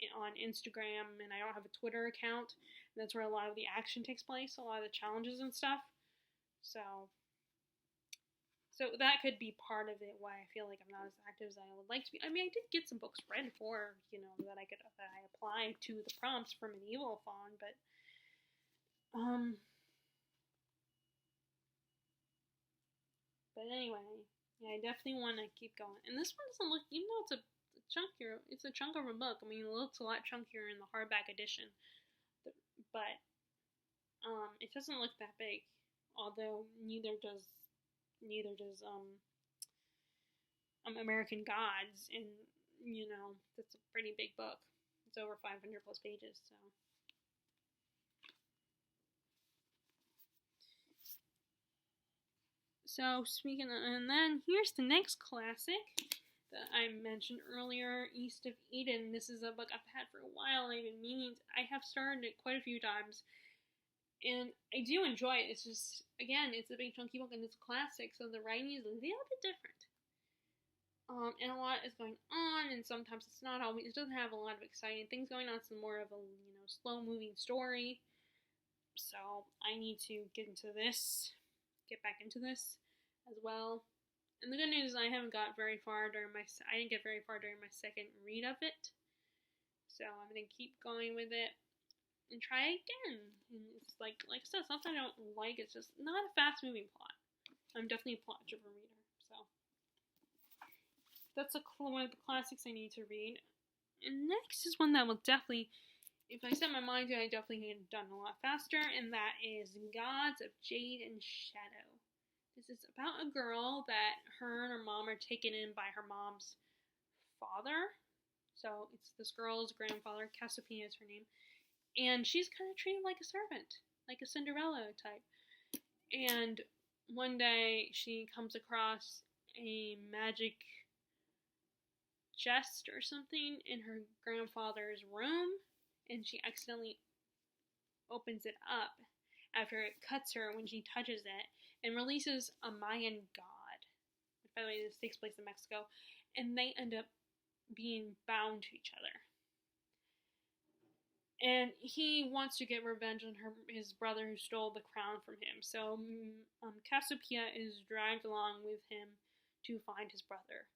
like, on Instagram, and I don't have a Twitter account. And that's where a lot of the action takes place, a lot of the challenges and stuff. So that could be part of it, why I feel like I'm not as active as I would like to be. I mean, I did get some books read for, that I applied to the prompts for Medieval-a-thon, but, anyway, yeah, I definitely want to keep going. And this one doesn't look, even though it's a chunk of a book. I mean, it looks a lot chunkier in the hardback edition, but, it doesn't look that big, although neither does American Gods, and that's a pretty big book. It's over 500 plus pages, so. So speaking of, and then here's the next classic that I mentioned earlier, East of Eden. This is a book I've had for a while. I have started it quite a few times, and I do enjoy it. It's just, again, it's a big chunky book and it's a classic, so the writing is a little bit different. And a lot is going on, and sometimes it's not always. It doesn't have a lot of exciting things going on. It's more of a slow moving story. So I need to get back into this as well. And the good news is I didn't get very far during my second read of it. So I'm gonna keep going with it and try again. And it's like I said, something I don't like. It's just not a fast moving plot. I'm definitely a plot driven reader. So that's one of the classics I need to read. And next is one that will definitely, if I set my mind to it, I definitely get it done a lot faster, and that is Gods of Jade and Shadow. This is about a girl that her and her mom are taken in by her mom's father. So it's this girl's grandfather, Cassiopeia is her name, and she's kind of treated like a servant, like a Cinderella type. And one day she comes across a magic chest or something in her grandfather's room, and she accidentally opens it up after it cuts her when she touches it, and releases a Mayan god. By the way, this takes place in Mexico, and they end up being bound to each other. And he wants to get revenge on his brother who stole the crown from him. So Cassiopeia is dragged along with him to find his brother.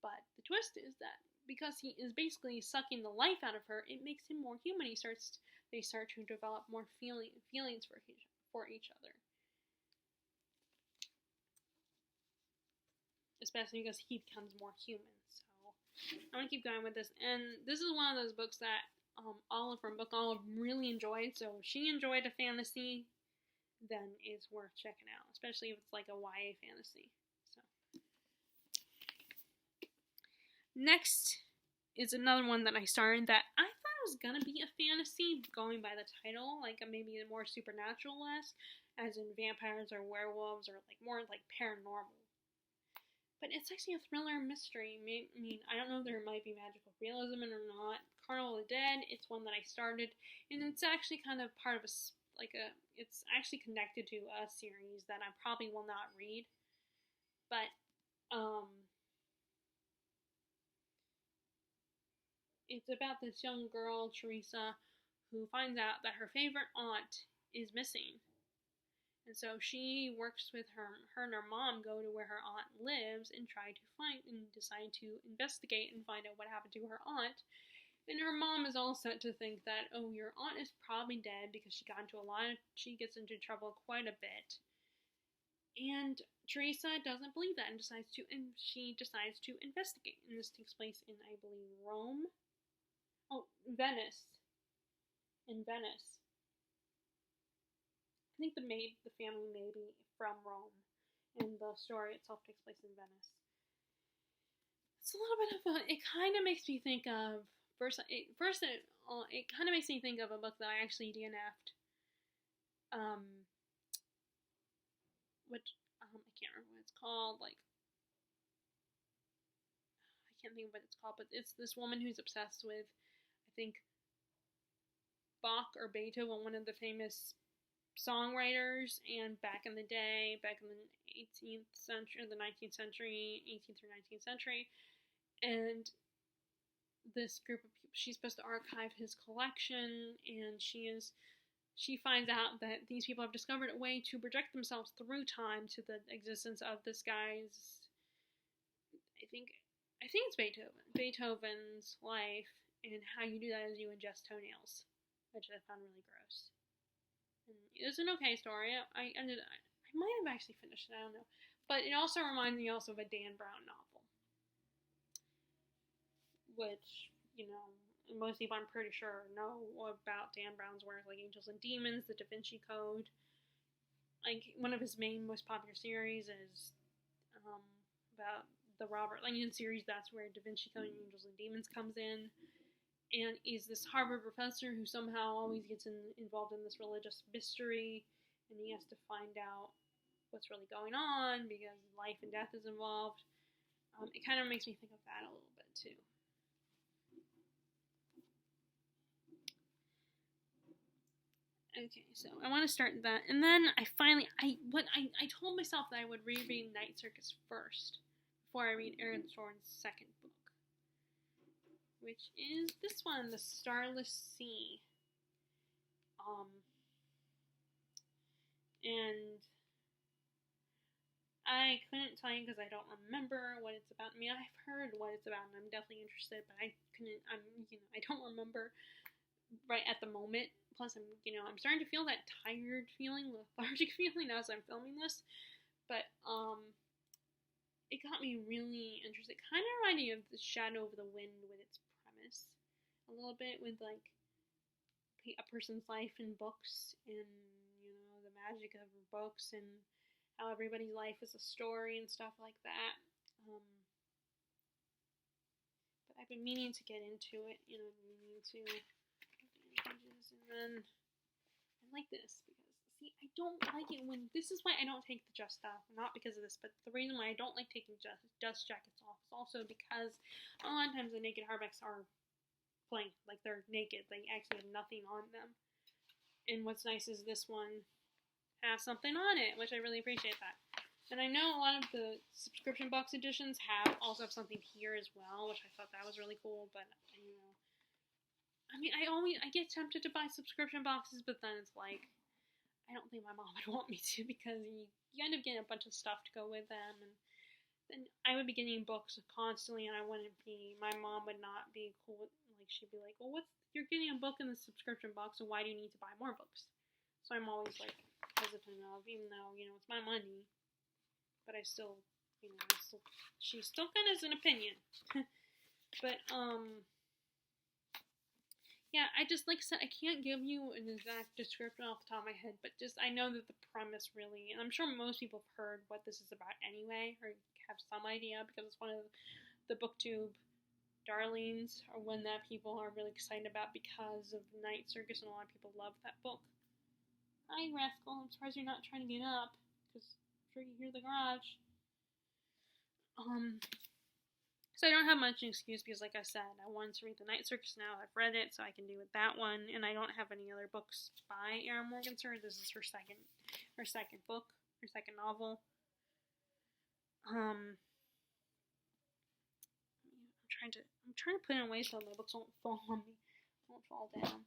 But the twist is that because he is basically sucking the life out of her, it makes him more human. They start to develop more feelings for each other. Especially because he becomes more human. So I'm gonna keep going with this. And this is one of those books that Olive from Book Olive really enjoyed. So if she enjoyed a fantasy, then it's worth checking out. Especially if it's like a YA fantasy. So next is another one that I started that I thought was gonna be a fantasy, going by the title, like maybe more supernatural-esque, as in vampires or werewolves or like more like paranormal. But it's actually a thriller mystery. I mean, I don't know if there might be magical realism in it or not. Carnival of the Dead, it's one that I started, and it's actually kind of part of it's actually connected to a series that I probably will not read. But, it's about this young girl, Teresa, who finds out that her favorite aunt is missing. And so she works with her and her mom go to where her aunt lives and decide to investigate and find out what happened to her aunt. And her mom is all set to think that, oh, your aunt is probably dead because she gets into trouble quite a bit. And Teresa doesn't believe that and she decides to investigate. And this takes place in, I believe, Rome. Oh, Venice. In Venice. I think the family may be from Rome, and the story itself takes place in Venice. It's a little bit of it kind of makes me think of, it kind of makes me think of a book that I actually DNF'd. I can't remember what it's called, I can't think of what it's called, but it's this woman who's obsessed with, I think, Bach or Beethoven, one of the famous songwriters, and back in the 18th century, the 19th century, 18th through 19th century, and this group of people, she's supposed to archive his collection, and she finds out that these people have discovered a way to project themselves through time to the existence of this guy's, I think it's Beethoven's life, and how you do that is you ingest toenails, which I found really gross. And it was an okay story. I might have actually finished it, I don't know. But it also reminds me of a Dan Brown novel. Which, most people I'm pretty sure know about Dan Brown's work, like Angels and Demons, The Da Vinci Code. Like, one of his most popular series is about the Robert Langdon series, that's where Da Vinci Code, Angels and Demons comes in. And he's this Harvard professor who somehow always gets involved in this religious mystery, and he has to find out what's really going on because life and death is involved. It kind of makes me think of that a little bit too. Okay, so I want to start that, and then I told myself that I would reread Night Circus first before I read Aaron Sorkin's second book, which is this one, The Starless Sea. And I couldn't tell you because I don't remember what it's about. I mean, I've heard what it's about, and I'm definitely interested, but I don't remember right at the moment. Plus, I'm starting to feel that tired feeling, lethargic feeling as I'm filming this. But it got me really interested. Kind of reminded me of The Shadow over the Wind with its premise a little bit, with like a person's life in books, and the magic of books, and how everybody's life is a story and stuff like that. But I've been meaning to get into it, and then I like this because, see, I don't like it when, this is why I don't take the Just stuff, not because of this, but the reason why I don't like taking dust jackets off is also because a lot of times the naked hardbacks are plain, like they're naked, they actually have nothing on them. And what's nice is this one has something on it, which I really appreciate that. And I know a lot of the subscription box editions also have something here as well, which I thought that was really cool, but I mean, I get tempted to buy subscription boxes, but then it's like, I don't think my mom would want me to, because you end up getting a bunch of stuff to go with them, and then I would be getting books constantly, and my mom would not be cool with, like, she'd be like, well, you're getting a book in the subscription box, so why do you need to buy more books? So I'm always, like, hesitant of, even though, it's my money, but I still, she still kind of has an opinion. But, yeah, I just, like I said, I can't give you an exact description off the top of my head, but just, I know that the premise really, and I'm sure most people have heard what this is about anyway, or have some idea, because it's one of the BookTube darlings, or one that people are really excited about because of Night Circus, and a lot of people love that book. Hi, Rascal, I'm surprised you're not trying to get up, because I'm sure you hear the garage. So I don't have much excuse because, like I said, I wanted to read The Night Circus now. I've read it, so I can do with that one. And I don't have any other books by Erin Morgenstern. This is her second book, her second novel. I'm trying to put it away so my books won't fall on me, won't fall down.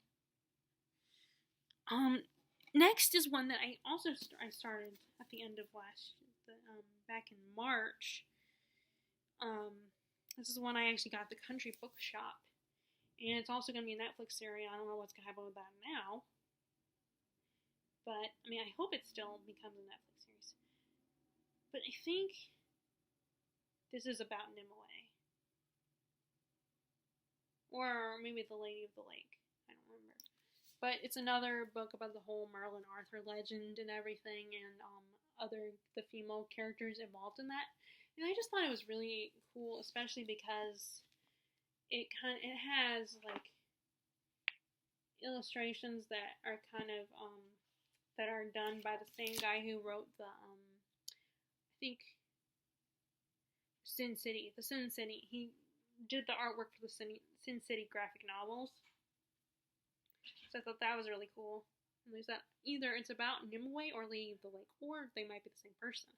Next is one that I started at the end of back in March. This is one I actually got at the Country Bookshop, and it's also going to be a Netflix series. I don't know what's going to happen with that now, but I mean, I hope it still becomes a Netflix series. But I think this is about Nimue, or maybe The Lady of the Lake. I don't remember, but it's another book about the whole Merlin Arthur legend and everything, and the female characters involved in that. And I just thought it was really cool, especially because it has like illustrations that are kind of that are done by the same guy who wrote the I think Sin City. He did the artwork for the Sin City graphic novels. So I thought that was really cool. And there's that either it's about Nimue or Lady of the Lake, or they might be the same person.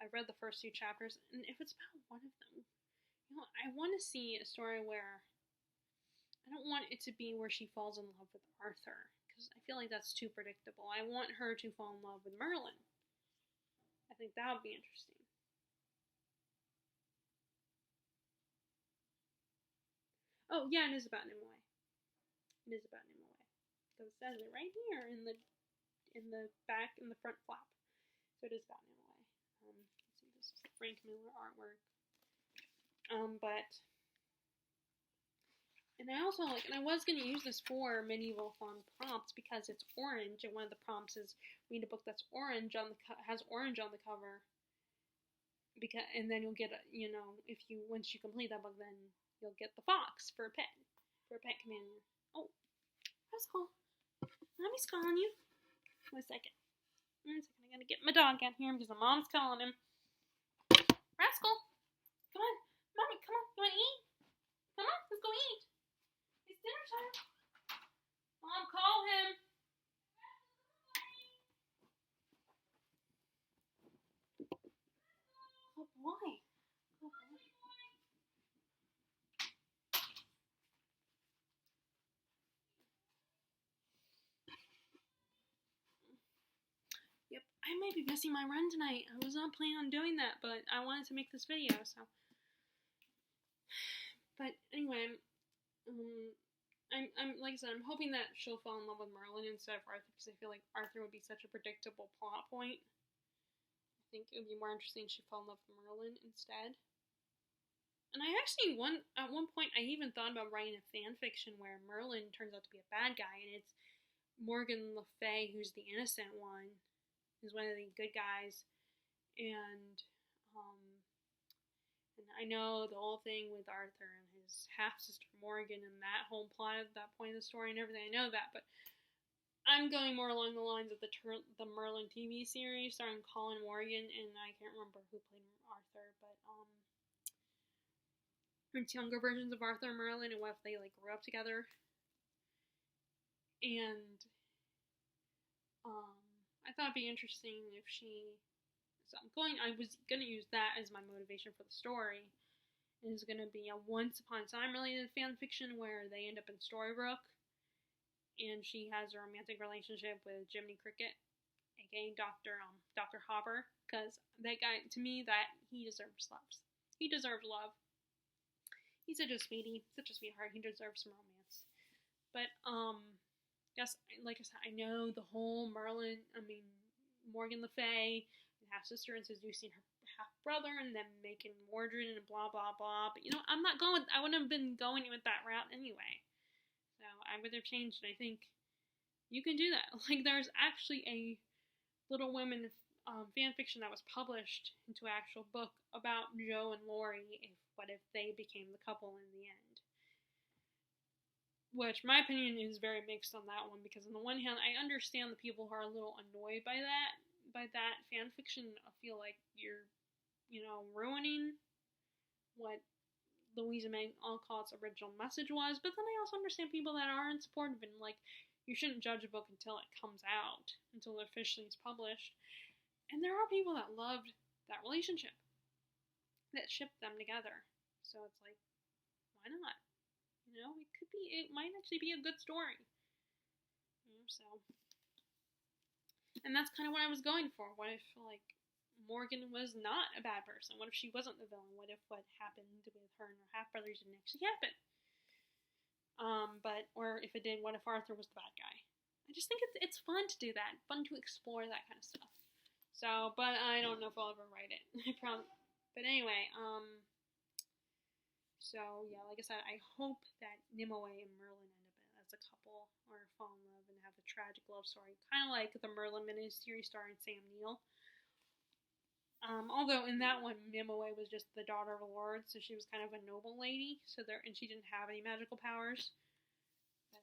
I've read the first few chapters, and if it's about one of them, I want to see a story where I don't want it to be where she falls in love with Arthur, because I feel like that's too predictable. I want her to fall in love with Merlin. I think that would be interesting. Oh, yeah, it is about Nimue. Because it says it right here in the back, in the front flap. So it is about Nimue. Let's see, this is the Frank Miller artwork. And I also and I was going to use this for Medieval Fun prompts because it's orange, and one of the prompts is read a book that's orange has orange on the cover. and then you'll get once you complete that book, then you'll get the fox for a pet companion. Oh, that's cool. Mommy's calling you. One second. I gotta get my dog out here because my mom's calling him. Rascal, come on, mommy, come on. You wanna eat? Come on, let's go eat. It's dinner time. Mom, call him. Oh boy. Oh boy. Yep, I might be missing my run tonight. I was not planning on doing that, but I wanted to make this video, so. But anyway, I'm like I said, I'm hoping that she'll fall in love with Merlin instead of Arthur, because I feel like Arthur would be such a predictable plot point. I think it would be more interesting if she fell in love with Merlin instead. And I actually, at one point, I even thought about writing a fan fiction where Merlin turns out to be a bad guy, and it's Morgan Le Fay, who's the innocent one, who's one of the good guys, and I know the whole thing with Arthur and his half-sister Morgan and that whole plot at that point in the story and everything, I know that, but I'm going more along the lines of the Merlin TV series starring Colin Morgan, and I can't remember who played Arthur, but it's younger versions of Arthur and Merlin, and what if they grew up together. And I thought it'd be interesting if she. So I was gonna use that as my motivation for the story. It is gonna be a Once Upon a Time related fan fiction where they end up in Storybrooke, and she has a romantic relationship with Jiminy Cricket, aka Dr. Hopper, because that guy, to me, that he deserves love. He deserves love. He's such a sweetie, such a sweetheart. He deserves some romance. But yes, like I said, I know the whole Morgan Le Fay, half sister, and seducing her half brother, and then making Mordred and blah blah blah. But I wouldn't have been going with that route anyway. So I would have changed it. I think you can do that. There's actually a Little Women fan fiction that was published into an actual book about Joe and Laurie. What if they became the couple in the end? Which, my opinion, is very mixed on that one, because on the one hand, I understand the people who are a little annoyed by that fan fiction. I feel like you're, ruining what Louisa May Alcott's original message was, but then I also understand people that aren't supportive, and you shouldn't judge a book until it comes out, until it officially is published. And there are people that loved that relationship, that shipped them together. So it's why not? It might actually be a good story. And that's kind of what I was going for. What if, Morgan was not a bad person? What if she wasn't the villain? What if what happened with her and her half-brothers didn't actually happen? Or if it did, what if Arthur was the bad guy? I just think it's fun to do that. Fun to explore that kind of stuff. So, but I don't know if I'll ever write it. But anyway, so yeah, like I said, I hope that Nimue and Merlin end up as a couple, or fall in love and have a tragic love story, kind of like the Merlin miniseries starring Sam Neill. Although in that one, Nimue was just the daughter of a lord, so she was kind of a noble lady. And she didn't have any magical powers. But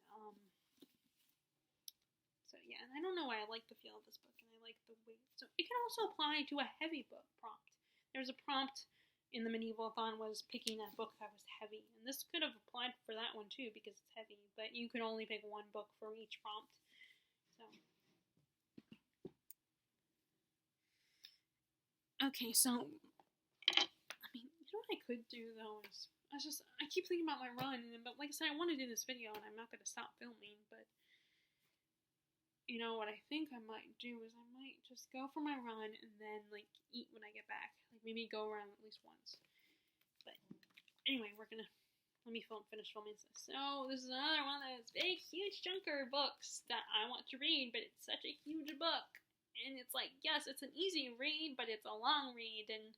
so yeah, and I don't know why I like the feel of this book, and I like the weight. So it can also apply to a heavy book prompt. There's a prompt in the Medieval-a-thon was picking a book that was heavy. And this could have applied for that one too, because it's heavy. But you could only pick one book for each prompt. So. Okay, so, what I could do though is, I keep thinking about my run, but like I said, I want to do this video, and I'm not going to stop filming, but, what I think I might do is I might just go for my run, and then, eat when I get back. Maybe go around at least once. But, anyway, let me finish filming this. So, this is another one of those big, huge chunker books that I want to read, but it's such a huge book. And it's yes, it's an easy read, but it's a long read, and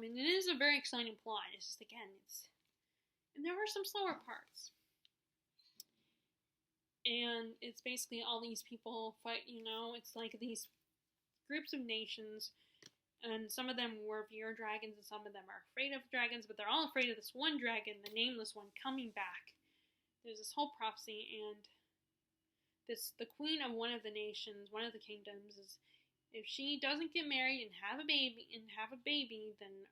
it is a very exciting plot. It's just, and there are some slower parts. And it's basically all these people fight, it's these groups of nations, and some of them revere dragons, and some of them are afraid of dragons, but they're all afraid of this one dragon, the nameless one, coming back. There's this whole prophecy, and the queen of one of the nations, one of the kingdoms, is if she doesn't get married and have a baby, then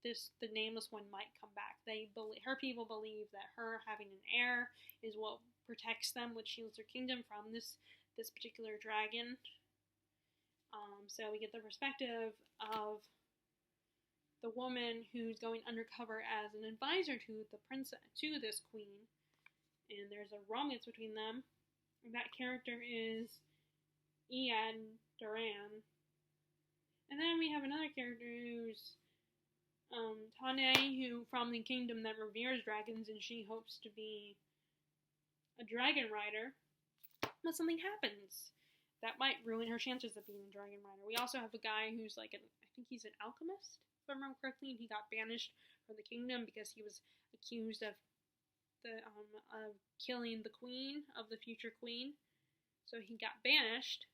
the nameless one might come back. Her people believe that her having an heir is what protects them, which shields their kingdom from this particular dragon. So we get the perspective of the woman who's going undercover as an advisor to the princess, to this queen, and there's a romance between them. And that character is Ian Duran. And then we have another character who's Tane, who from the kingdom that reveres dragons, and she hopes to be a dragon rider. But something happens that might ruin her chances of being a dragon rider. We also have a guy who's I think he's an alchemist, if I remember correctly, and he got banished from the kingdom because he was accused of killing the queen, of the future queen. So he got banished.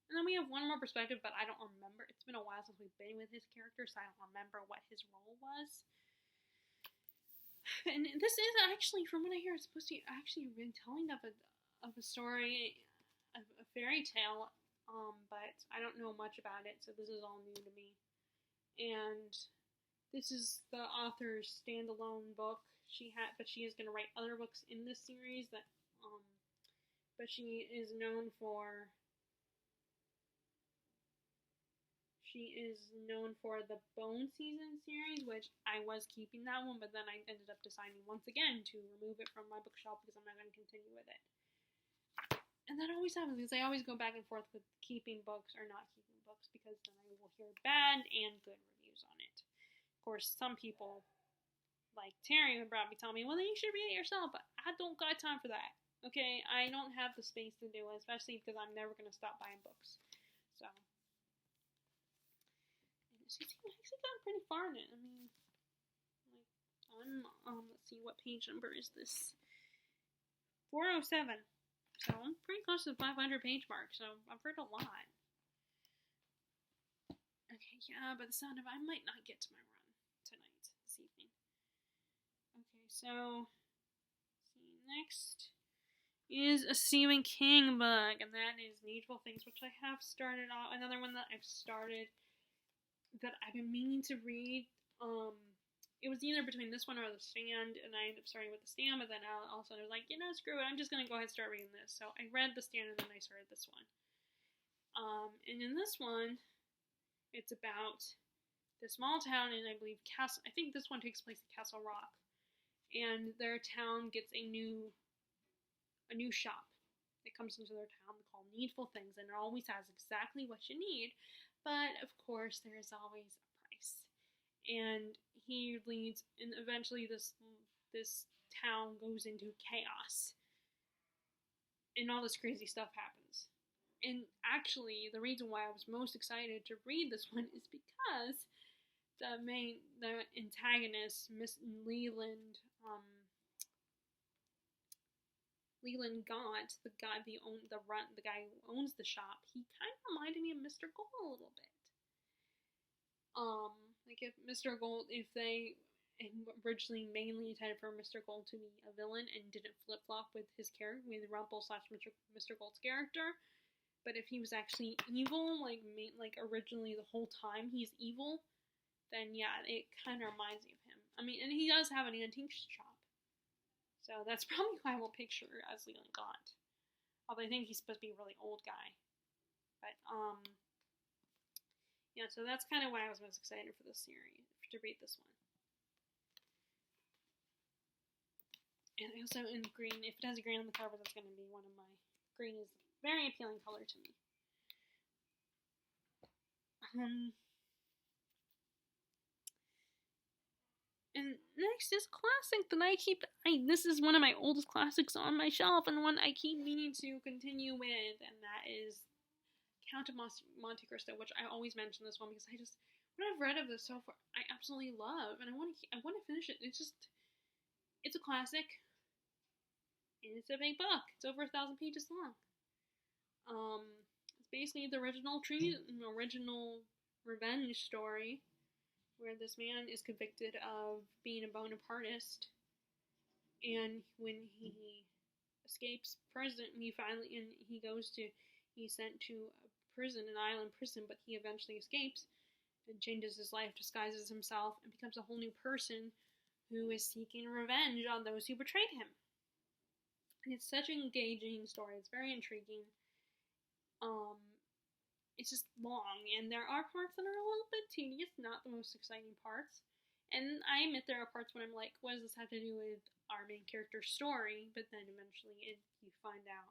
And then we have one more perspective, but I don't remember. It's been a while since we've been with his character, so I don't remember what his role was. And this is actually, from what I hear, it's supposed to be actually a retelling of a story, of a fairy tale, but I don't know much about it, so this is all new to me. And this is the author's standalone book. But she is going to write other books in this series but she is known for the Bone Season series, which I was keeping that one, but then I ended up deciding once again to remove it from my bookshelf because I'm not going to continue with it. And that always happens because I always go back and forth with keeping books or not keeping books, because then I will hear bad and good reviews on it. Of course, some people, like Terry, would probably tell me, well, then you should read it yourself, but I don't got time for that. Okay, I don't have the space to do it, especially because I'm never going to stop buying books. So, it's actually gotten pretty far in it. I mean, let's see, what page number is this? 407. So I'm pretty close to the 500 page mark, so I've read a lot. Okay, yeah, but the sound of I might not get to my run tonight, this evening. Okay, so, next is a Stephen King book, and that is Needful Things, which I have started off. Another one that I've started that I've been meaning to read. It was either between this one or The Stand, and I ended up starting with The Stand, but then all of a sudden I was like, screw it, I'm just going to go ahead and start reading this. So I read The Stand, and then I started this one. And in this one, it's about the small town in, I believe, I think this one takes place in Castle Rock. And their town gets a new shop that comes into their town called Needful Things, and it always has exactly what you need, but of course there is always a price. And he leads, and eventually this town goes into chaos, and all this crazy stuff happens. And actually, the reason why I was most excited to read this one is because the antagonist, Miss Leland Gaunt, the guy who owns the shop, he kind of reminded me of Mr. Gold a little bit. If Mr. Gold, if they originally mainly intended for Mr. Gold to be a villain and didn't flip-flop with his character, with Rumple / Mr. Gold's character, but if he was actually evil, like originally the whole time he's evil, then yeah, it kind of reminds me of him. I mean, and he does have an antique shop. So that's probably who I will picture as Leland Gaunt. Although I think he's supposed to be a really old guy. But, yeah, so that's kind of why I was most excited for this series, to read this one. And also in green, if it has green on the cover, that's going to be one of my, green is a very appealing color to me. And next is classic that this is one of my oldest classics on my shelf, and one I keep meaning to continue with, and that is Count of Monte Cristo, which I always mention this one because what I've read of this so far, I absolutely love, and I want to finish it. It's a classic, and it's a big book. It's over 1,000 pages long. It's basically the original revenge story where this man is convicted of being a Bonapartist, and when he escapes prison, he's sent to a prison, an island prison, but he eventually escapes and changes his life, disguises himself, and becomes a whole new person who is seeking revenge on those who betrayed him. And it's such an engaging story. It's very intriguing. It's just long, and there are parts that are a little bit tedious, not the most exciting parts. And I admit there are parts when I'm like, what does this have to do with our main character's story? But then eventually you find out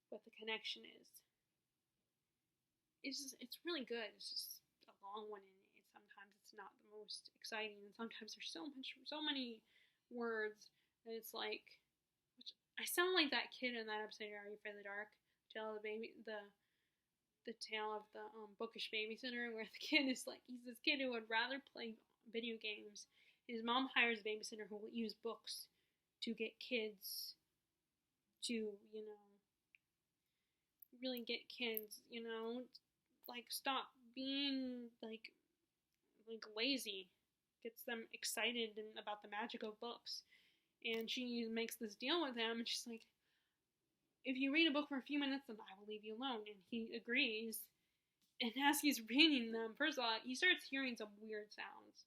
what the connection is. It's really good. It's just a long one, and sometimes it's not the most exciting, and sometimes there's so many words that it's like, which I sound like that kid in that episode of Are You Afraid of the Dark? The tale of the bookish babysitter, where the kid is like, he's this kid who would rather play video games. His mom hires a babysitter who will use books to get kids to, really get kids, like stop being like lazy, gets them excited about the magic of books. And she makes this deal with him, and she's like, if you read a book for a few minutes, then I will leave you alone. And he agrees. And as he's reading them, first of all, he starts hearing some weird sounds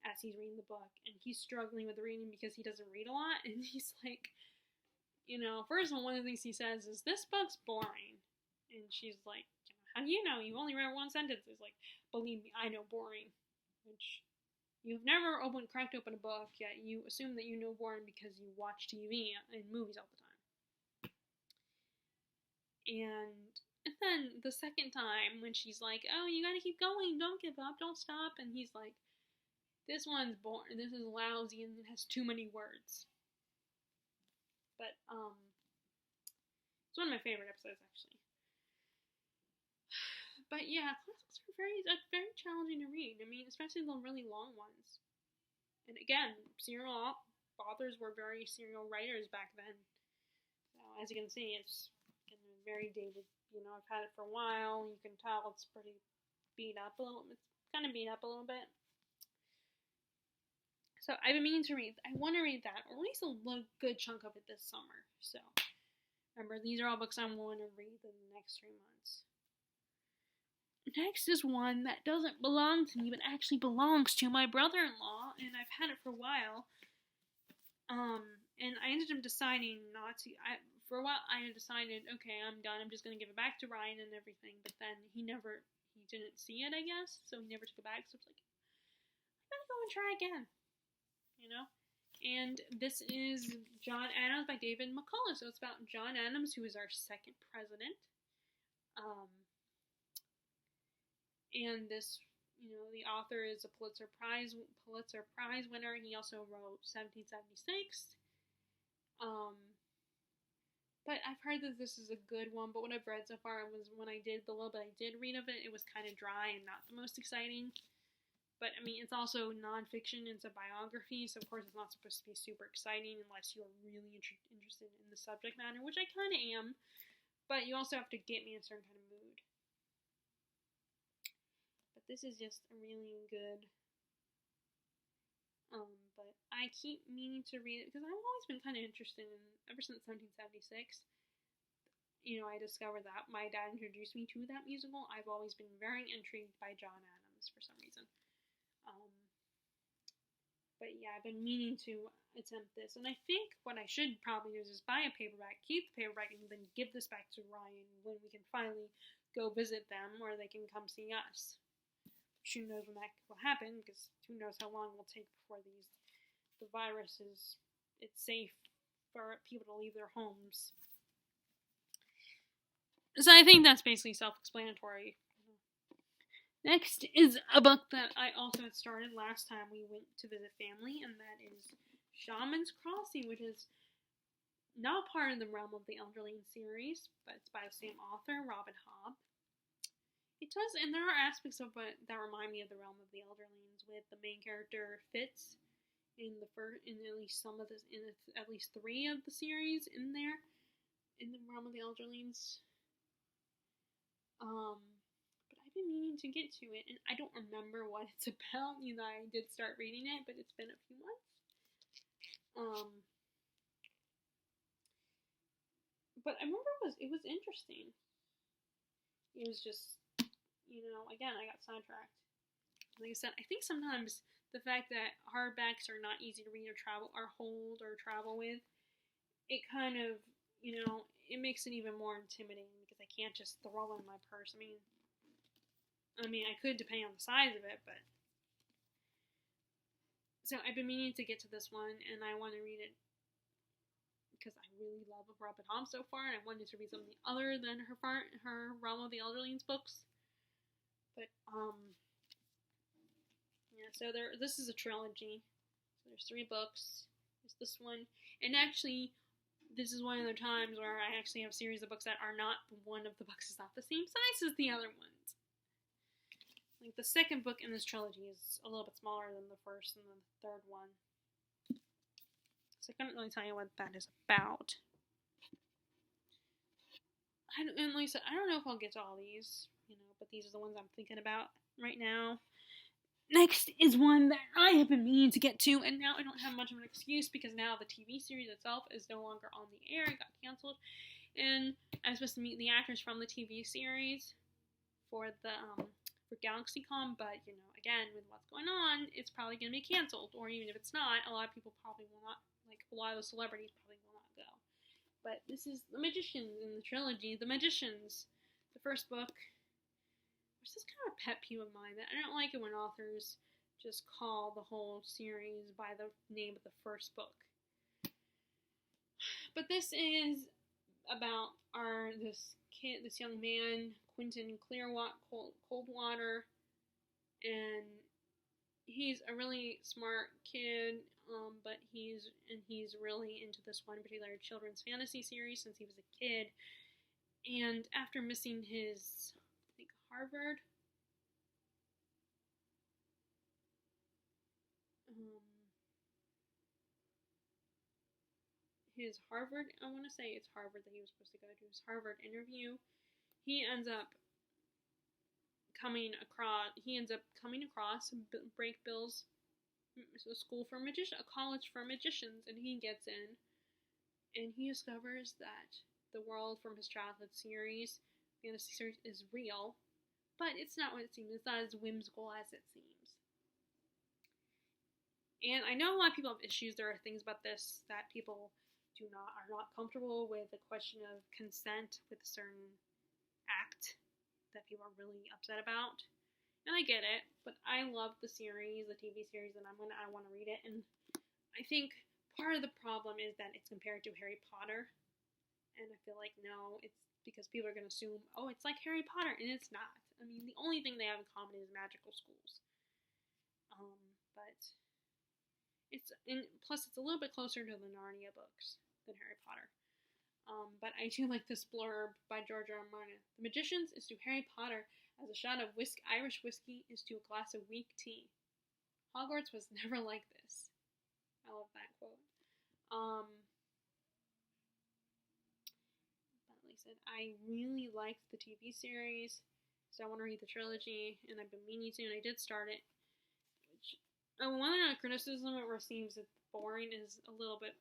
as he's reading the book. And he's struggling with the reading because he doesn't read a lot. And he's like, first of all, one of the things he says is, this book's boring. And she's like, how do you know? You only read one sentence. He's like, believe me, I know boring. Which, you've never cracked open a book, yet you assume that you know boring because you watch TV and movies all the time. And then the second time, when she's like, oh, you gotta keep going, don't give up, don't stop, and he's like, this one's boring, this is lousy, and it has too many words. But, it's one of my favorite episodes, actually. But yeah, classics are very challenging to read. I mean, especially the really long ones. And again, serial authors were very serial writers back then. So, as you can see, it's very dated. I've had it for a while. You can tell it's pretty beat up a little. It's kind of beat up a little bit. So I've been meaning to read. I want to read that, or at least a good chunk of it this summer. So remember, these are all books I'm going to read in the next 3 months. Next is one that doesn't belong to me, but actually belongs to my brother-in-law, and I've had it for a while. And I ended up deciding not to. For a while, I had decided, okay, I'm done. I'm just going to give it back to Ryan and everything. But then he didn't see it, I guess. So he never took it back. So it's like, I'm going to go and try again. And this is John Adams by David McCullough. So it's about John Adams, who is our second president. And this, the author is a Pulitzer Prize winner. And he also wrote 1776. But I've heard that this is a good one, but what I've read so far was, when the little bit I did read of it, it was kind of dry and not the most exciting. But, I mean, it's also nonfiction, it's a biography, so of course it's not supposed to be super exciting unless you're really interested in the subject matter, which I kind of am, but you also have to get me in a certain kind of mood. But this is just a really good, but I keep meaning to read it, because I've always been kind of interested in, ever since 1776, I discovered that. My dad introduced me to that musical. I've always been very intrigued by John Adams for some reason. But yeah, I've been meaning to attempt this, and I think what I should probably do is just buy a paperback, keep the paperback, and then give this back to Ryan when we can finally go visit them, or they can come see us. Who knows when that will happen, because who knows how long it will take before the virus it's safe for people to leave their homes. So I think that's basically self-explanatory. Next is a book that I also had started last time we went to visit family, and that is Shaman's Crossing, which is not part of the Realm of the Elderling series, but it's by the same author, Robin Hobb. It does, and there are aspects of it that remind me of the Realm of the Elderlings, with the main character Fitz in at least 3 of the series in there, in the Realm of the Elderlings. But I I've been meaning to get to it, and I don't remember what it's about. I did start reading it, but it's been a few months. But I remember it was interesting. It was just, again, I got sidetracked. Like I said, I think sometimes the fact that hardbacks are not easy to read or hold or travel with, it kind of, it makes it even more intimidating because I can't just throw in my purse. I mean, I could depending on the size of it, but. So I've been meaning to get to this one, and I want to read it because I really love Robin Hobb so far, and I wanted to read something other than her Realm of the Elderlings books. But yeah. So this is a trilogy. So there's 3 books. There's this one, and actually, this is one of the times where I actually have a series of books that are not one of the books is not the same size as the other ones. Like the second book in this trilogy is a little bit smaller than the first and the third one. So I couldn't really tell you what that is about. And like I said, I don't know if I'll get to all these, but these are the ones I'm thinking about right now. Next is one that I have been meaning to get to, and now I don't have much of an excuse because now the TV series itself is no longer on the air. It got canceled. And I'm supposed to meet the actors from the TV series for the for GalaxyCon, but again, with what's going on, it's probably going to be canceled. Or even if it's not, a lot of people probably will not, like a lot of the celebrities probably will not go. But this is The Magicians in the trilogy, The Magicians. The first book, which is kind of a pet peeve of mine, that I don't like it when authors just call the whole series by the name of the first book. But this is about this young man, Quentin Coldwater, and he's a really smart kid, but he's really into this one particular children's fantasy series since he was a kid. And after missing his, I think, Harvard, I want to say it's Harvard that he was supposed to go to, his Harvard interview, he ends up coming across Break Bill's a college for magicians, and he gets in, and he discovers that the world from his childhood fantasy series, is real, but it's not what it seems. It's not as whimsical as it seems. And I know a lot of people have issues. There are things about this that people are not comfortable with, the question of consent with a certain act that people are really upset about. And I get it, but I love the series, the TV series, and I want to read it. And I think part of the problem is that it's compared to Harry Potter. And I feel like, no, it's because people are going to assume, oh, it's like Harry Potter, and it's not. I mean, the only thing they have in common is magical schools. But plus it's a little bit closer to the Narnia books than Harry Potter. But I do like this blurb by George R. R. Martin. The Magicians is to Harry Potter as a shot of Irish whiskey is to a glass of weak tea. Hogwarts was never like this. I love that quote. But like I said, I really liked the TV series, so I want to read the trilogy, and I've been meaning to, and I did start it. Which, one of the criticism it receives is boring is a little bit,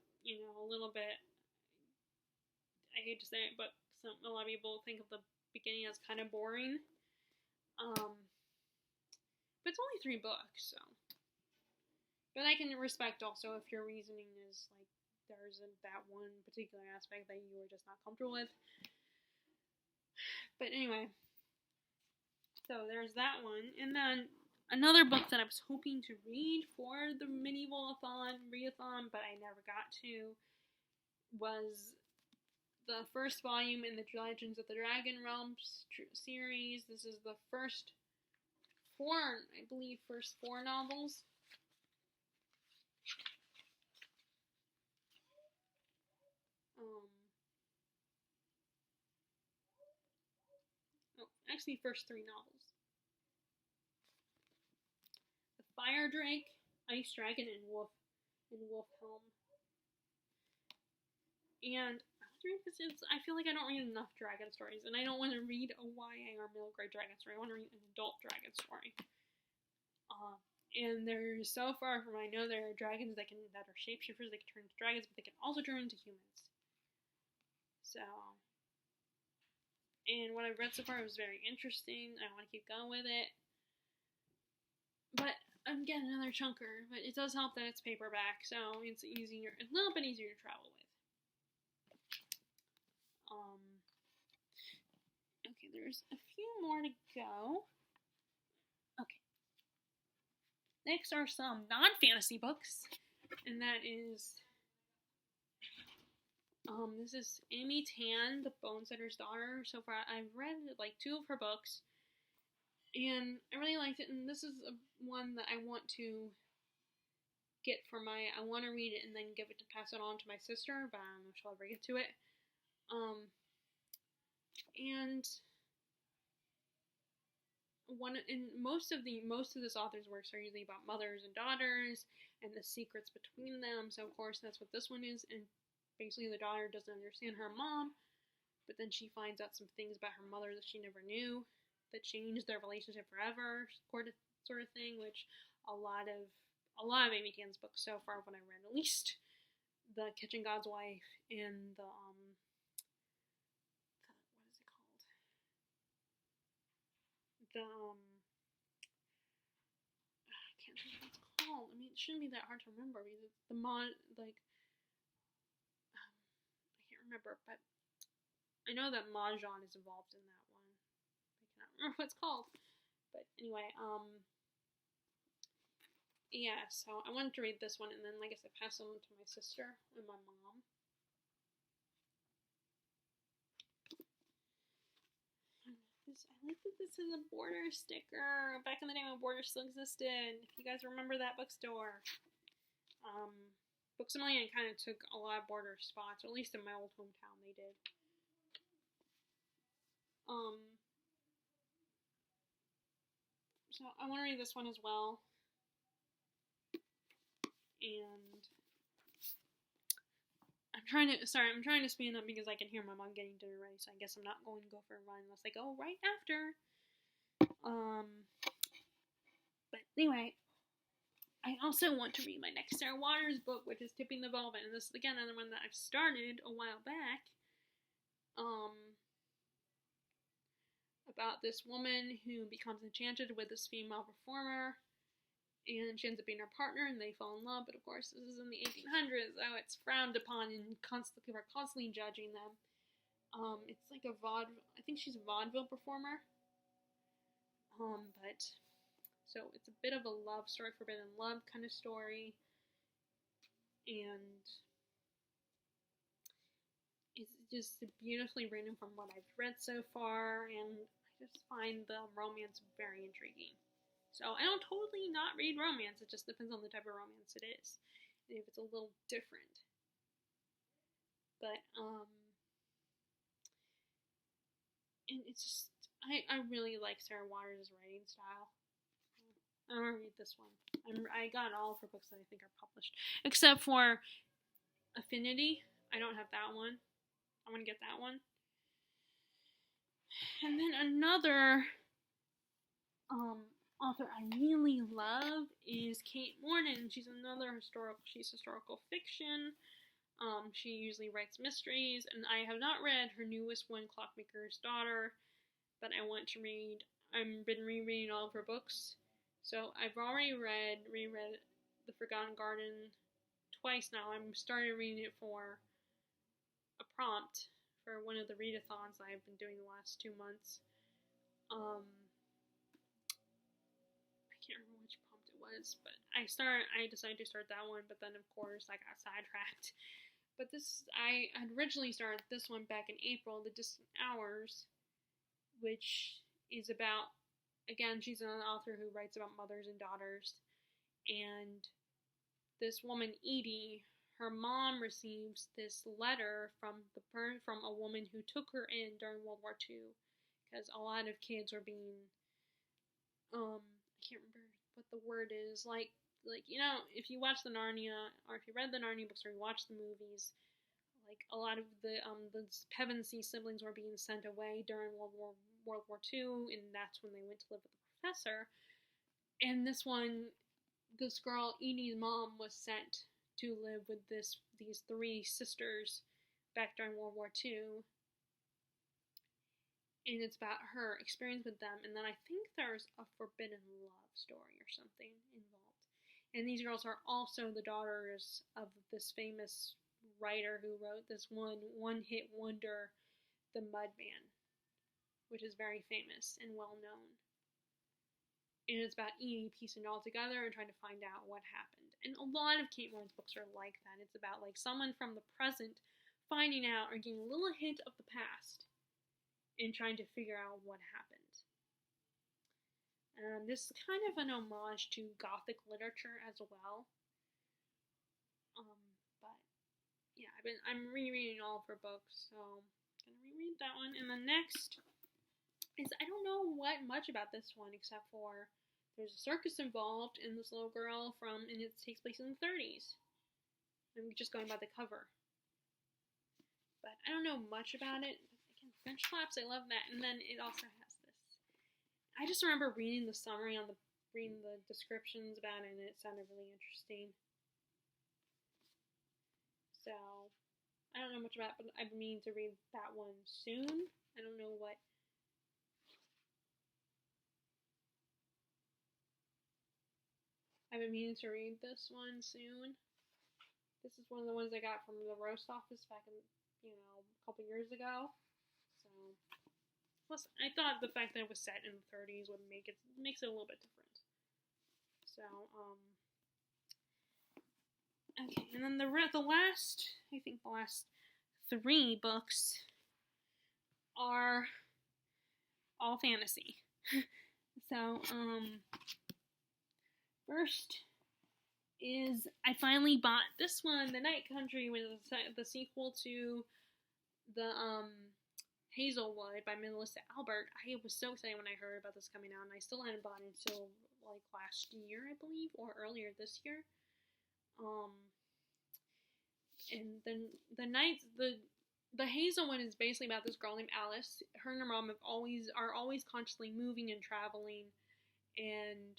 I hate to say it, but a lot of people think of the beginning as kind of boring. But it's only 3 books, so. But I can respect also if your reasoning is like there's that one particular aspect that you were just not comfortable with. But anyway, so there's that one, and then another book that I was hoping to read for the readathon, but I never got to, was the first volume in the Legends of the Dragon Realms series. This is the first 4 novels. Actually, first 3 novels. The Fire Drake, Ice Dragon, and Wolf Helm. And through because I feel like I don't read enough dragon stories, and I don't want to read a YA or middle grade dragon story. I want to read an adult dragon story. And they're so far from. I know there are dragons that are shapeshifters. They can turn into dragons, but they can also turn into humans. So, and what I've read so far was very interesting. I want to keep going with it. But I'm getting another chunker. But it does help that it's paperback, so it's easier, a little bit easier to travel with. Okay, there's a few more to go. Okay. Next are some non-fantasy books, and that is, this is Amy Tan, the Bonesetter's Daughter. So far, I've read like 2 of her books, and I really liked it. And this is one that I want to get for I want to read it and then pass it on to my sister, but I don't know if she'll ever get to it. And most of this author's works are usually about mothers and daughters and the secrets between them. So of course that's what this one is. And basically the daughter doesn't understand her mom, but then she finds out some things about her mother that she never knew that changed their relationship forever, sort of thing. Which a lot of Amy Tan's books so far, when I read, at least the Kitchen God's Wife and the I can't remember what it's called. I mean, it shouldn't be that hard to remember because it's I can't remember, but I know that Mahjong is involved in that one. I cannot remember what it's called. But anyway, yeah, so I wanted to read this one, and then, like I said, pass it on to my sister and my mom. I like that this is a Border sticker. Back in the day when Border still existed. If you guys remember that bookstore. Books A Million kind of took a lot of Border spots, or at least in my old hometown they did. So I want to read this one as well. And I'm trying to speed up because I can hear my mom getting dinner ready, so I guess I'm not going to go for a run unless I go right after. But anyway, I also want to read my next Sarah Waters book, which is Tipping the Velvet, and this is again another one that I've started a while back. About this woman who becomes enchanted with this female performer, and she ends up being her partner, and they fall in love. But of course, this is in the 1800s, so it's frowned upon, and people are constantly judging them. It's like I think she's a vaudeville performer. But so it's a bit of a love story, forbidden love kind of story, and it's just beautifully written from what I've read so far, and I just find the romance very intriguing. So I don't totally not read romance, it just depends on the type of romance it is, and if it's a little different. But, and it's just, I really like Sarah Waters' writing style. I'm gonna read this one. I got all of her books that I think are published, except for Affinity. I don't have that one. I want to get that one. And then another author I really love is Kate Morton. She's historical fiction. She usually writes mysteries, and I have not read her newest one, Clockmaker's Daughter, but I want to read. I've been rereading all of her books. So I've already reread The Forgotten Garden twice now. I'm starting reading it for a prompt for one of the readathons I've been doing the last 2 months. I can't remember which prompt it was, but I decided to start that one, but then of course I got sidetracked. But I had originally started this one back in April, The Distant Hours, which is about, again, she's an author who writes about mothers and daughters, and this woman, Edie, her mom receives this letter from a woman who took her in during World War II, because a lot of kids were being, I can't remember what the word is, if you watch the Narnia, or if you read the Narnia books, or you watch the movies, like a lot of the Pevensey siblings were being sent away during World War II, and that's when they went to live with the professor. And this girl, Edie's mom, was sent to live with these three sisters back during World War II. And it's about her experience with them. And then I think there's a forbidden love story or something involved. And these girls are also the daughters of this famous writer who wrote this one-hit wonder, The Mudman, which is very famous and well known. And it's about Edie piecing it all together and trying to find out what happened. And a lot of Kate Moran's books are like that. It's about like someone from the present finding out or getting a little hint of the past and trying to figure out what happened. This is kind of an homage to Gothic literature as well. But yeah, I'm rereading all of her books, so I'm gonna reread that one. And the next is, I don't know much about this one except for there's a circus involved in this little girl and it takes place in the 30s. I'm just going by the cover. But I don't know much about it. Again, French Collapse, I love that. And then it also has this. I just remember reading the summary reading the descriptions about it, and it sounded really interesting. So, I don't know much about it, but I've been meaning to read that one soon. I don't know what. I've been meaning to read this one soon. This is one of the ones I got from the roast office back in, a couple years ago. So, plus, I thought the fact that it was set in the 30s makes it a little bit different. So, okay, and then the last three books are all fantasy. So, first is I finally bought this one, The Night Country, which is the sequel to the Hazelwood by Melissa Albert. I was so excited when I heard about this coming out, and I still hadn't bought it until like last year, I believe, or earlier this year. And then the Hazel one is basically about this girl named Alice. Her and her mom are always constantly moving and traveling, and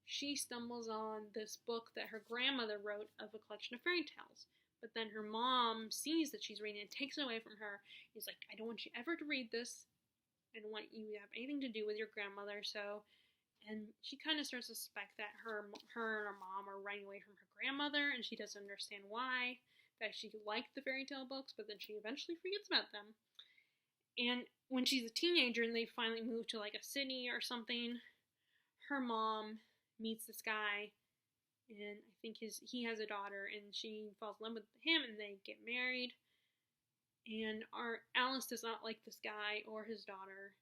she stumbles on this book that her grandmother wrote of a collection of fairy tales. But then her mom sees that she's reading it, takes it away from her. He's like, I don't want you ever to read this. I don't want you to have anything to do with your grandmother. And she kind of starts to suspect that her and her mom are running away from her grandmother, and she doesn't understand why. That she liked the fairy tale books, but then she eventually forgets about them. And when she's a teenager and they finally move to like a city or something, her mom meets this guy, and I think he has a daughter, and she falls in love with him, and they get married. And Alice does not like this guy or his daughter,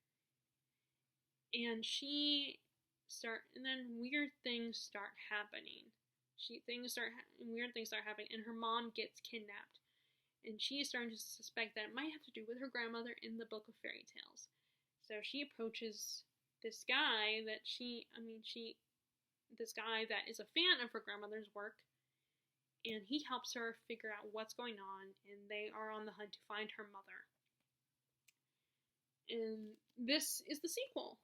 and then weird things start happening. Weird things start happening, and her mom gets kidnapped, and she is starting to suspect that it might have to do with her grandmother in the Book of Fairy Tales. So she approaches this guy that is a fan of her grandmother's work, and he helps her figure out what's going on, and they are on the hunt to find her mother. And this is the sequel.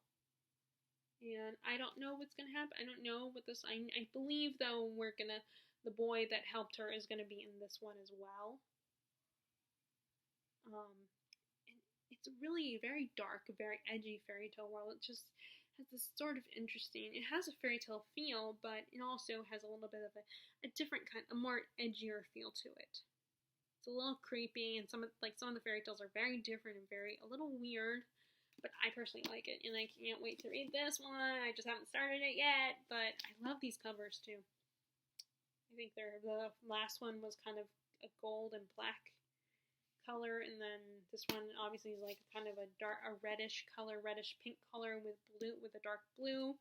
And I don't know what's going to happen. I don't know what this... I believe, though, the boy that helped her is going to be in this one as well. And it's really a very dark, very edgy fairy tale world. It just has this sort of interesting... It has a fairy tale feel, but it also has a little bit of a different kind, a more edgier feel to it. It's a little creepy, and some of the fairy tales are very different and a little weird. But I personally like it, and I can't wait to read this one. I just haven't started it yet, but I love these covers too. I think the last one was kind of a gold and black color, and then this one obviously is like kind of a reddish pink color with a dark blue.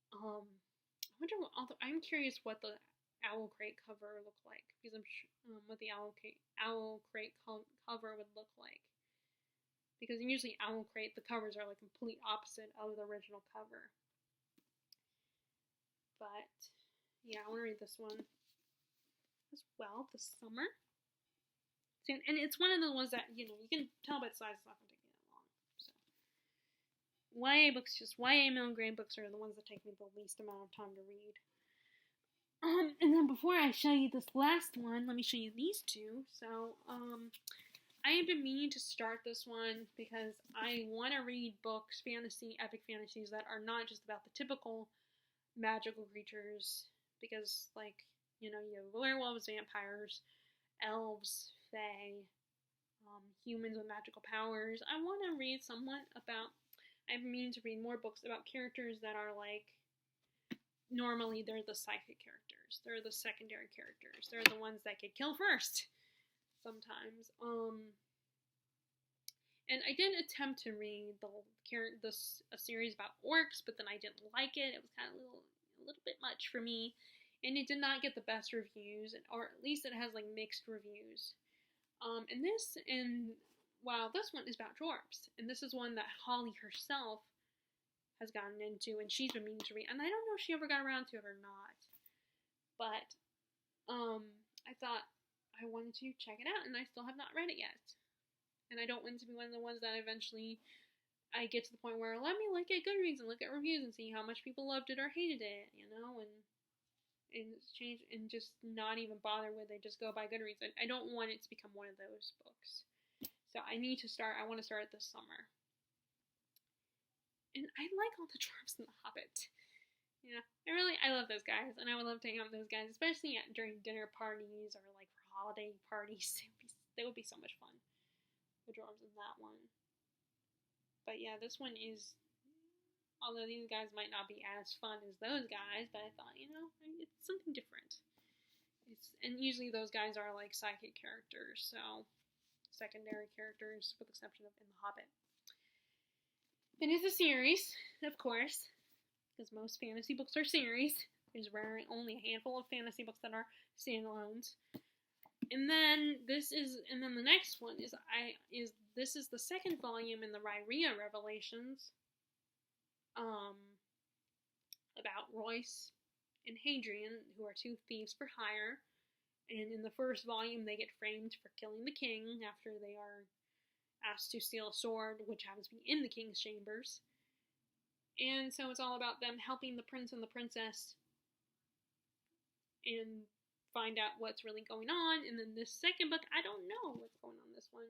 I'm curious what the Owl Crate cover looked like, because I'm sure what the Owl Crate cover would look like. Because usually Owl Crate, the covers are like complete opposite of the original cover. But, yeah, I want to read this one as well this summer. soon. And it's one of the ones that, you can tell by the size it's not going to take me that long. So, YA books, just YA middle grade books are the ones that take me the least amount of time to read. And then before I show you this last one, let me show you these two. So, I have been meaning to start this one because I want to read books, epic fantasies that are not just about the typical magical creatures. Because, you have werewolves, vampires, elves, fae, humans with magical powers. I want to read I've been meaning to read more books about characters that are normally they're the psychic characters. They're the secondary characters. They're the ones that get killed first. Sometimes. And I did attempt to read a series about orcs, but then I didn't like it. It was kind of a little bit much for me, and it did not get the best reviews, or at least it has mixed reviews. This one is about dwarves, and this is one that Holly herself has gotten into, and she's been meaning to read, and I don't know if she ever got around to it or not, but I thought I wanted to check it out, and I still have not read it yet. And I don't want it to be one of the ones that eventually I get to the point where let me look at Goodreads and look at reviews and see how much people loved it or hated it, and change and just not even bother with it, just go by Goodreads. I don't want it to become one of those books. So I want to start it this summer. And I like all the dwarves in The Hobbit. I love those guys, and I would love to hang out with those guys, especially during dinner parties or for holiday parties. They would be so much fun. The dwarves in that one. But yeah, this one is, although these guys might not be as fun as those guys, but I thought, it's something different. And usually those guys are psychic characters, so secondary characters, with the exception of in The Hobbit. It is a series, of course, because most fantasy books are series. There's only a handful of fantasy books that are standalones. And then the next one this is the second volume in the Rhyria Revelations, about Royce and Hadrian, who are two thieves for hire. And in the first volume, they get framed for killing the king after they are asked to steal a sword, which happens to be in the king's chambers. And so it's all about them helping the prince and the princess and find out what's really going on. And then this second book, I don't know what's going on in this one.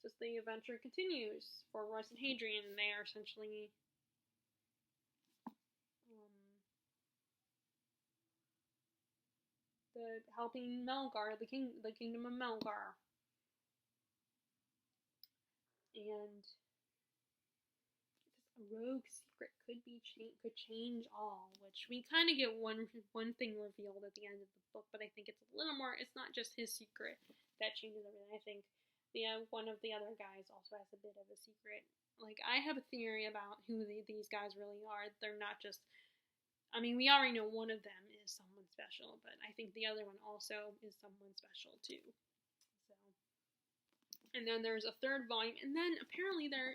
Just the adventure continues for Royce and Hadrian, and they are essentially helping Melgar, the kingdom of Melgar. And a rogue secret could change all, which we kind of get one thing revealed at the end of the book, but I think it's a little more. It's not just his secret that changes everything. I think one of the other guys also has a bit of a secret. I have a theory about who these guys really are. They're not just. I mean, we already know one of them is someone special, but I think the other one also is someone special too. And then there's a third volume, and then apparently there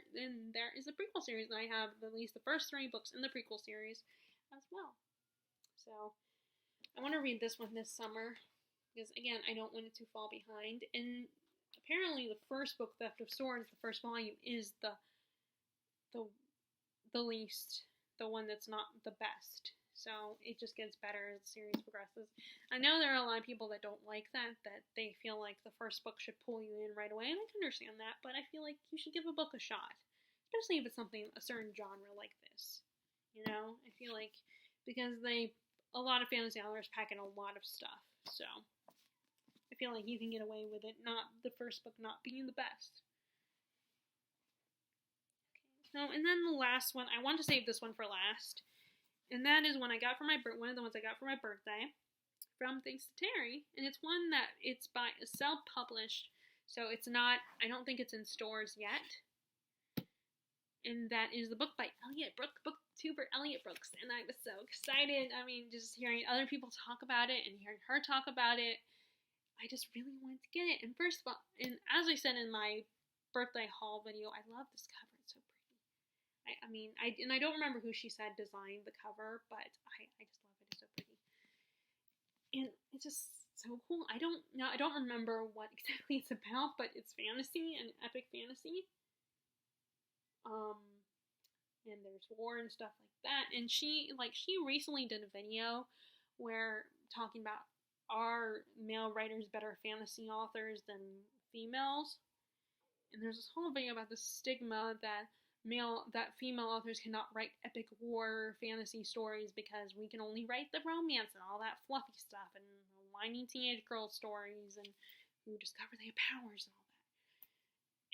is a prequel series, and I have at least the first 3 books in the prequel series as well. So I want to read this one this summer, because again, I don't want it to fall behind. And apparently the first book, Theft of Swords, the first volume, is the least, the one that's not the best. So it just gets better as the series progresses. I know there are a lot of people that don't like that they feel like the first book should pull you in right away, and I can understand that, but I feel like you should give a book a shot, especially if it's a certain genre like this. I feel like, because a lot of fantasy authors pack in a lot of stuff, so I feel like you can get away with it, not the first book not being the best. Okay, so, and then the last one, I want to save this one for last. And that is one of the ones I got for my birthday from Thanks to Terry. And it's one that it's self-published. So it's not, I don't think it's in stores yet. And that is the book by Elliot Brooks, booktuber Elliot Brooks. And I was so excited. I mean, just hearing other people talk about it and hearing her talk about it, I just really wanted to get it. And first of all, and as I said in my birthday haul video, I love this cover. It's so pretty. I don't remember who she said designed the cover, but I just love it. It's so pretty. And it's just so cool. I don't remember what exactly it's about, but it's fantasy and epic fantasy. Um, and there's war and stuff like that. And she recently did a video where talking about, are male writers better fantasy authors than females? And there's this whole video about the stigma that female authors cannot write epic war fantasy stories because we can only write the romance and all that fluffy stuff and whiny teenage girl stories and who discover their powers and all that.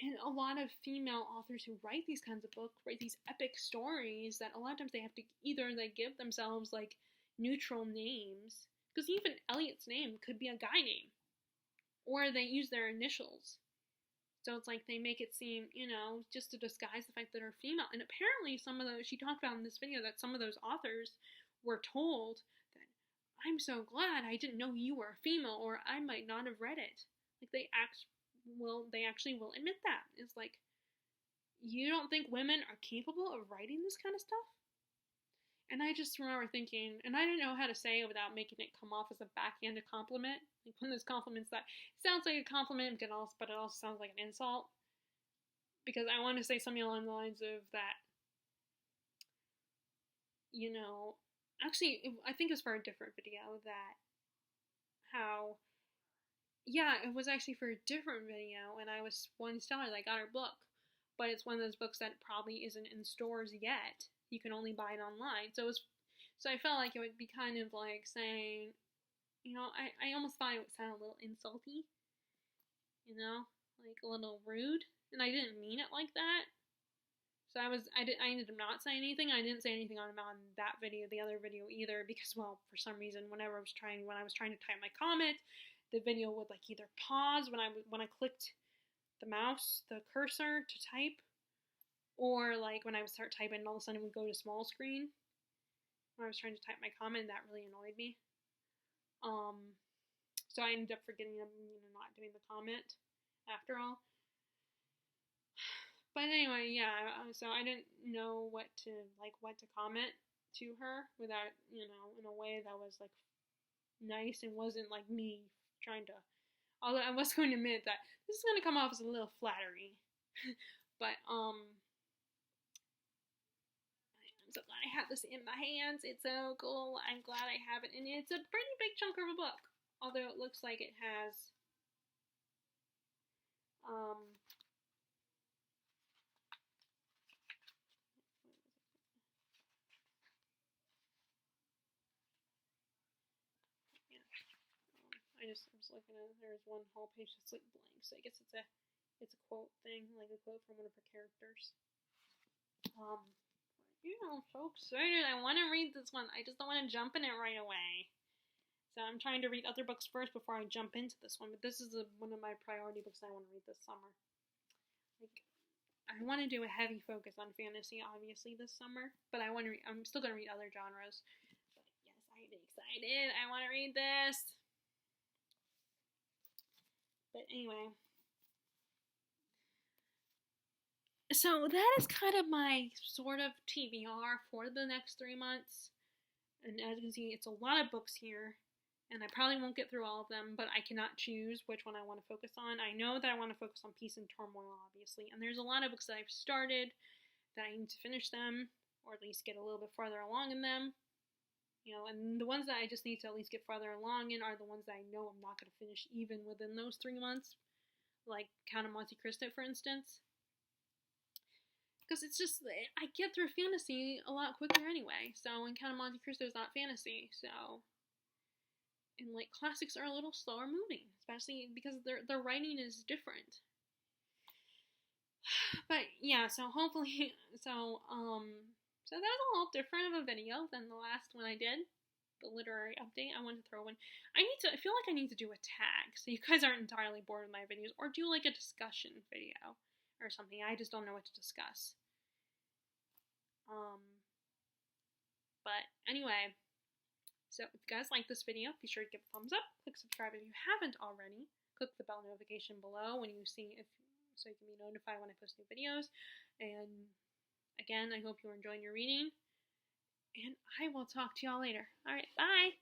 And a lot of female authors who write these kinds of books write these epic stories that a lot of times they have to either they give themselves like neutral names, because even Elliot's name could be a guy name, or they use their initials. So it's like they make it seem, just to disguise the fact that they're female. And apparently she talked about in this video that some of those authors were told that, I'm so glad I didn't know you were a female, or I might not have read it. Like they actually will admit that. It's like, you don't think women are capable of writing this kind of stuff? And I just remember thinking, and I didn't know how to say it without making it come off as a backhanded compliment. Like one of those compliments that sounds like a compliment, but it also sounds like an insult. Because I want to say something along the lines of that, actually, I think it's for a different video that it was actually for a different video, and I was wanting to tell her that I got her book, but it's one of those books that probably isn't in stores yet. You can only buy it online. So I felt like it would be kind of like saying, I almost thought it would sound a little insulty, like a little rude, and I didn't mean it like that. So I ended up not saying anything. I didn't say anything on that video, the other video either, because, well, for some reason, when I was trying to type my comment, the video would like either pause when I clicked the cursor to type, or like when I would start typing, all of a sudden it would go to small screen when I was trying to type my comment. That really annoyed me. So I ended up forgetting not doing the comment after all. But anyway, yeah, so I didn't know what to comment to her without, in a way that was like nice and wasn't like me trying to, although I was going to admit that this is going to come off as a little flattery. But I'm so glad I have this in my hands. It's so cool. I'm glad I have it. And it's a pretty big chunk of a book. Although it looks like it has I was looking at it. There's one whole page that's like blank, so I guess it's a quote thing, like a quote from one of her characters. I'm so excited. I want to read this one. I just don't want to jump in it right away. So I'm trying to read other books first before I jump into this one. But this is one of my priority books I want to read this summer. Like, I want to do a heavy focus on fantasy, obviously, this summer. But I'm still going to read other genres. But yes, I'm excited. I want to read this. But anyway. So that is kind of my sort of TBR for the next 3 months. And as you can see, it's a lot of books here. And I probably won't get through all of them, but I cannot choose which one I want to focus on. I know that I want to focus on Peace and Turmoil, obviously. And there's a lot of books that I've started that I need to finish them, or at least get a little bit farther along in them. And the ones that I just need to at least get farther along in are the ones that I know I'm not going to finish even within those 3 months. Like Count of Monte Cristo, for instance. Because it's just, I get through fantasy a lot quicker anyway. So, and Count of Monte Cristo is not fantasy, so... And like classics are a little slower moving, especially because their writing is different. But yeah, so hopefully, so that was a little different of a video than the last one I did, the literary update. I wanted to throw in. I feel like I need to do a tag so you guys aren't entirely bored with my videos, or do like a discussion video or something. I just don't know what to discuss. But anyway. So if you guys like this video, be sure to give it a thumbs up. Click subscribe if you haven't already. Click the bell notification below when you see so you can be notified when I post new videos. And again, I hope you're enjoying your reading. And I will talk to y'all later. Alright, bye!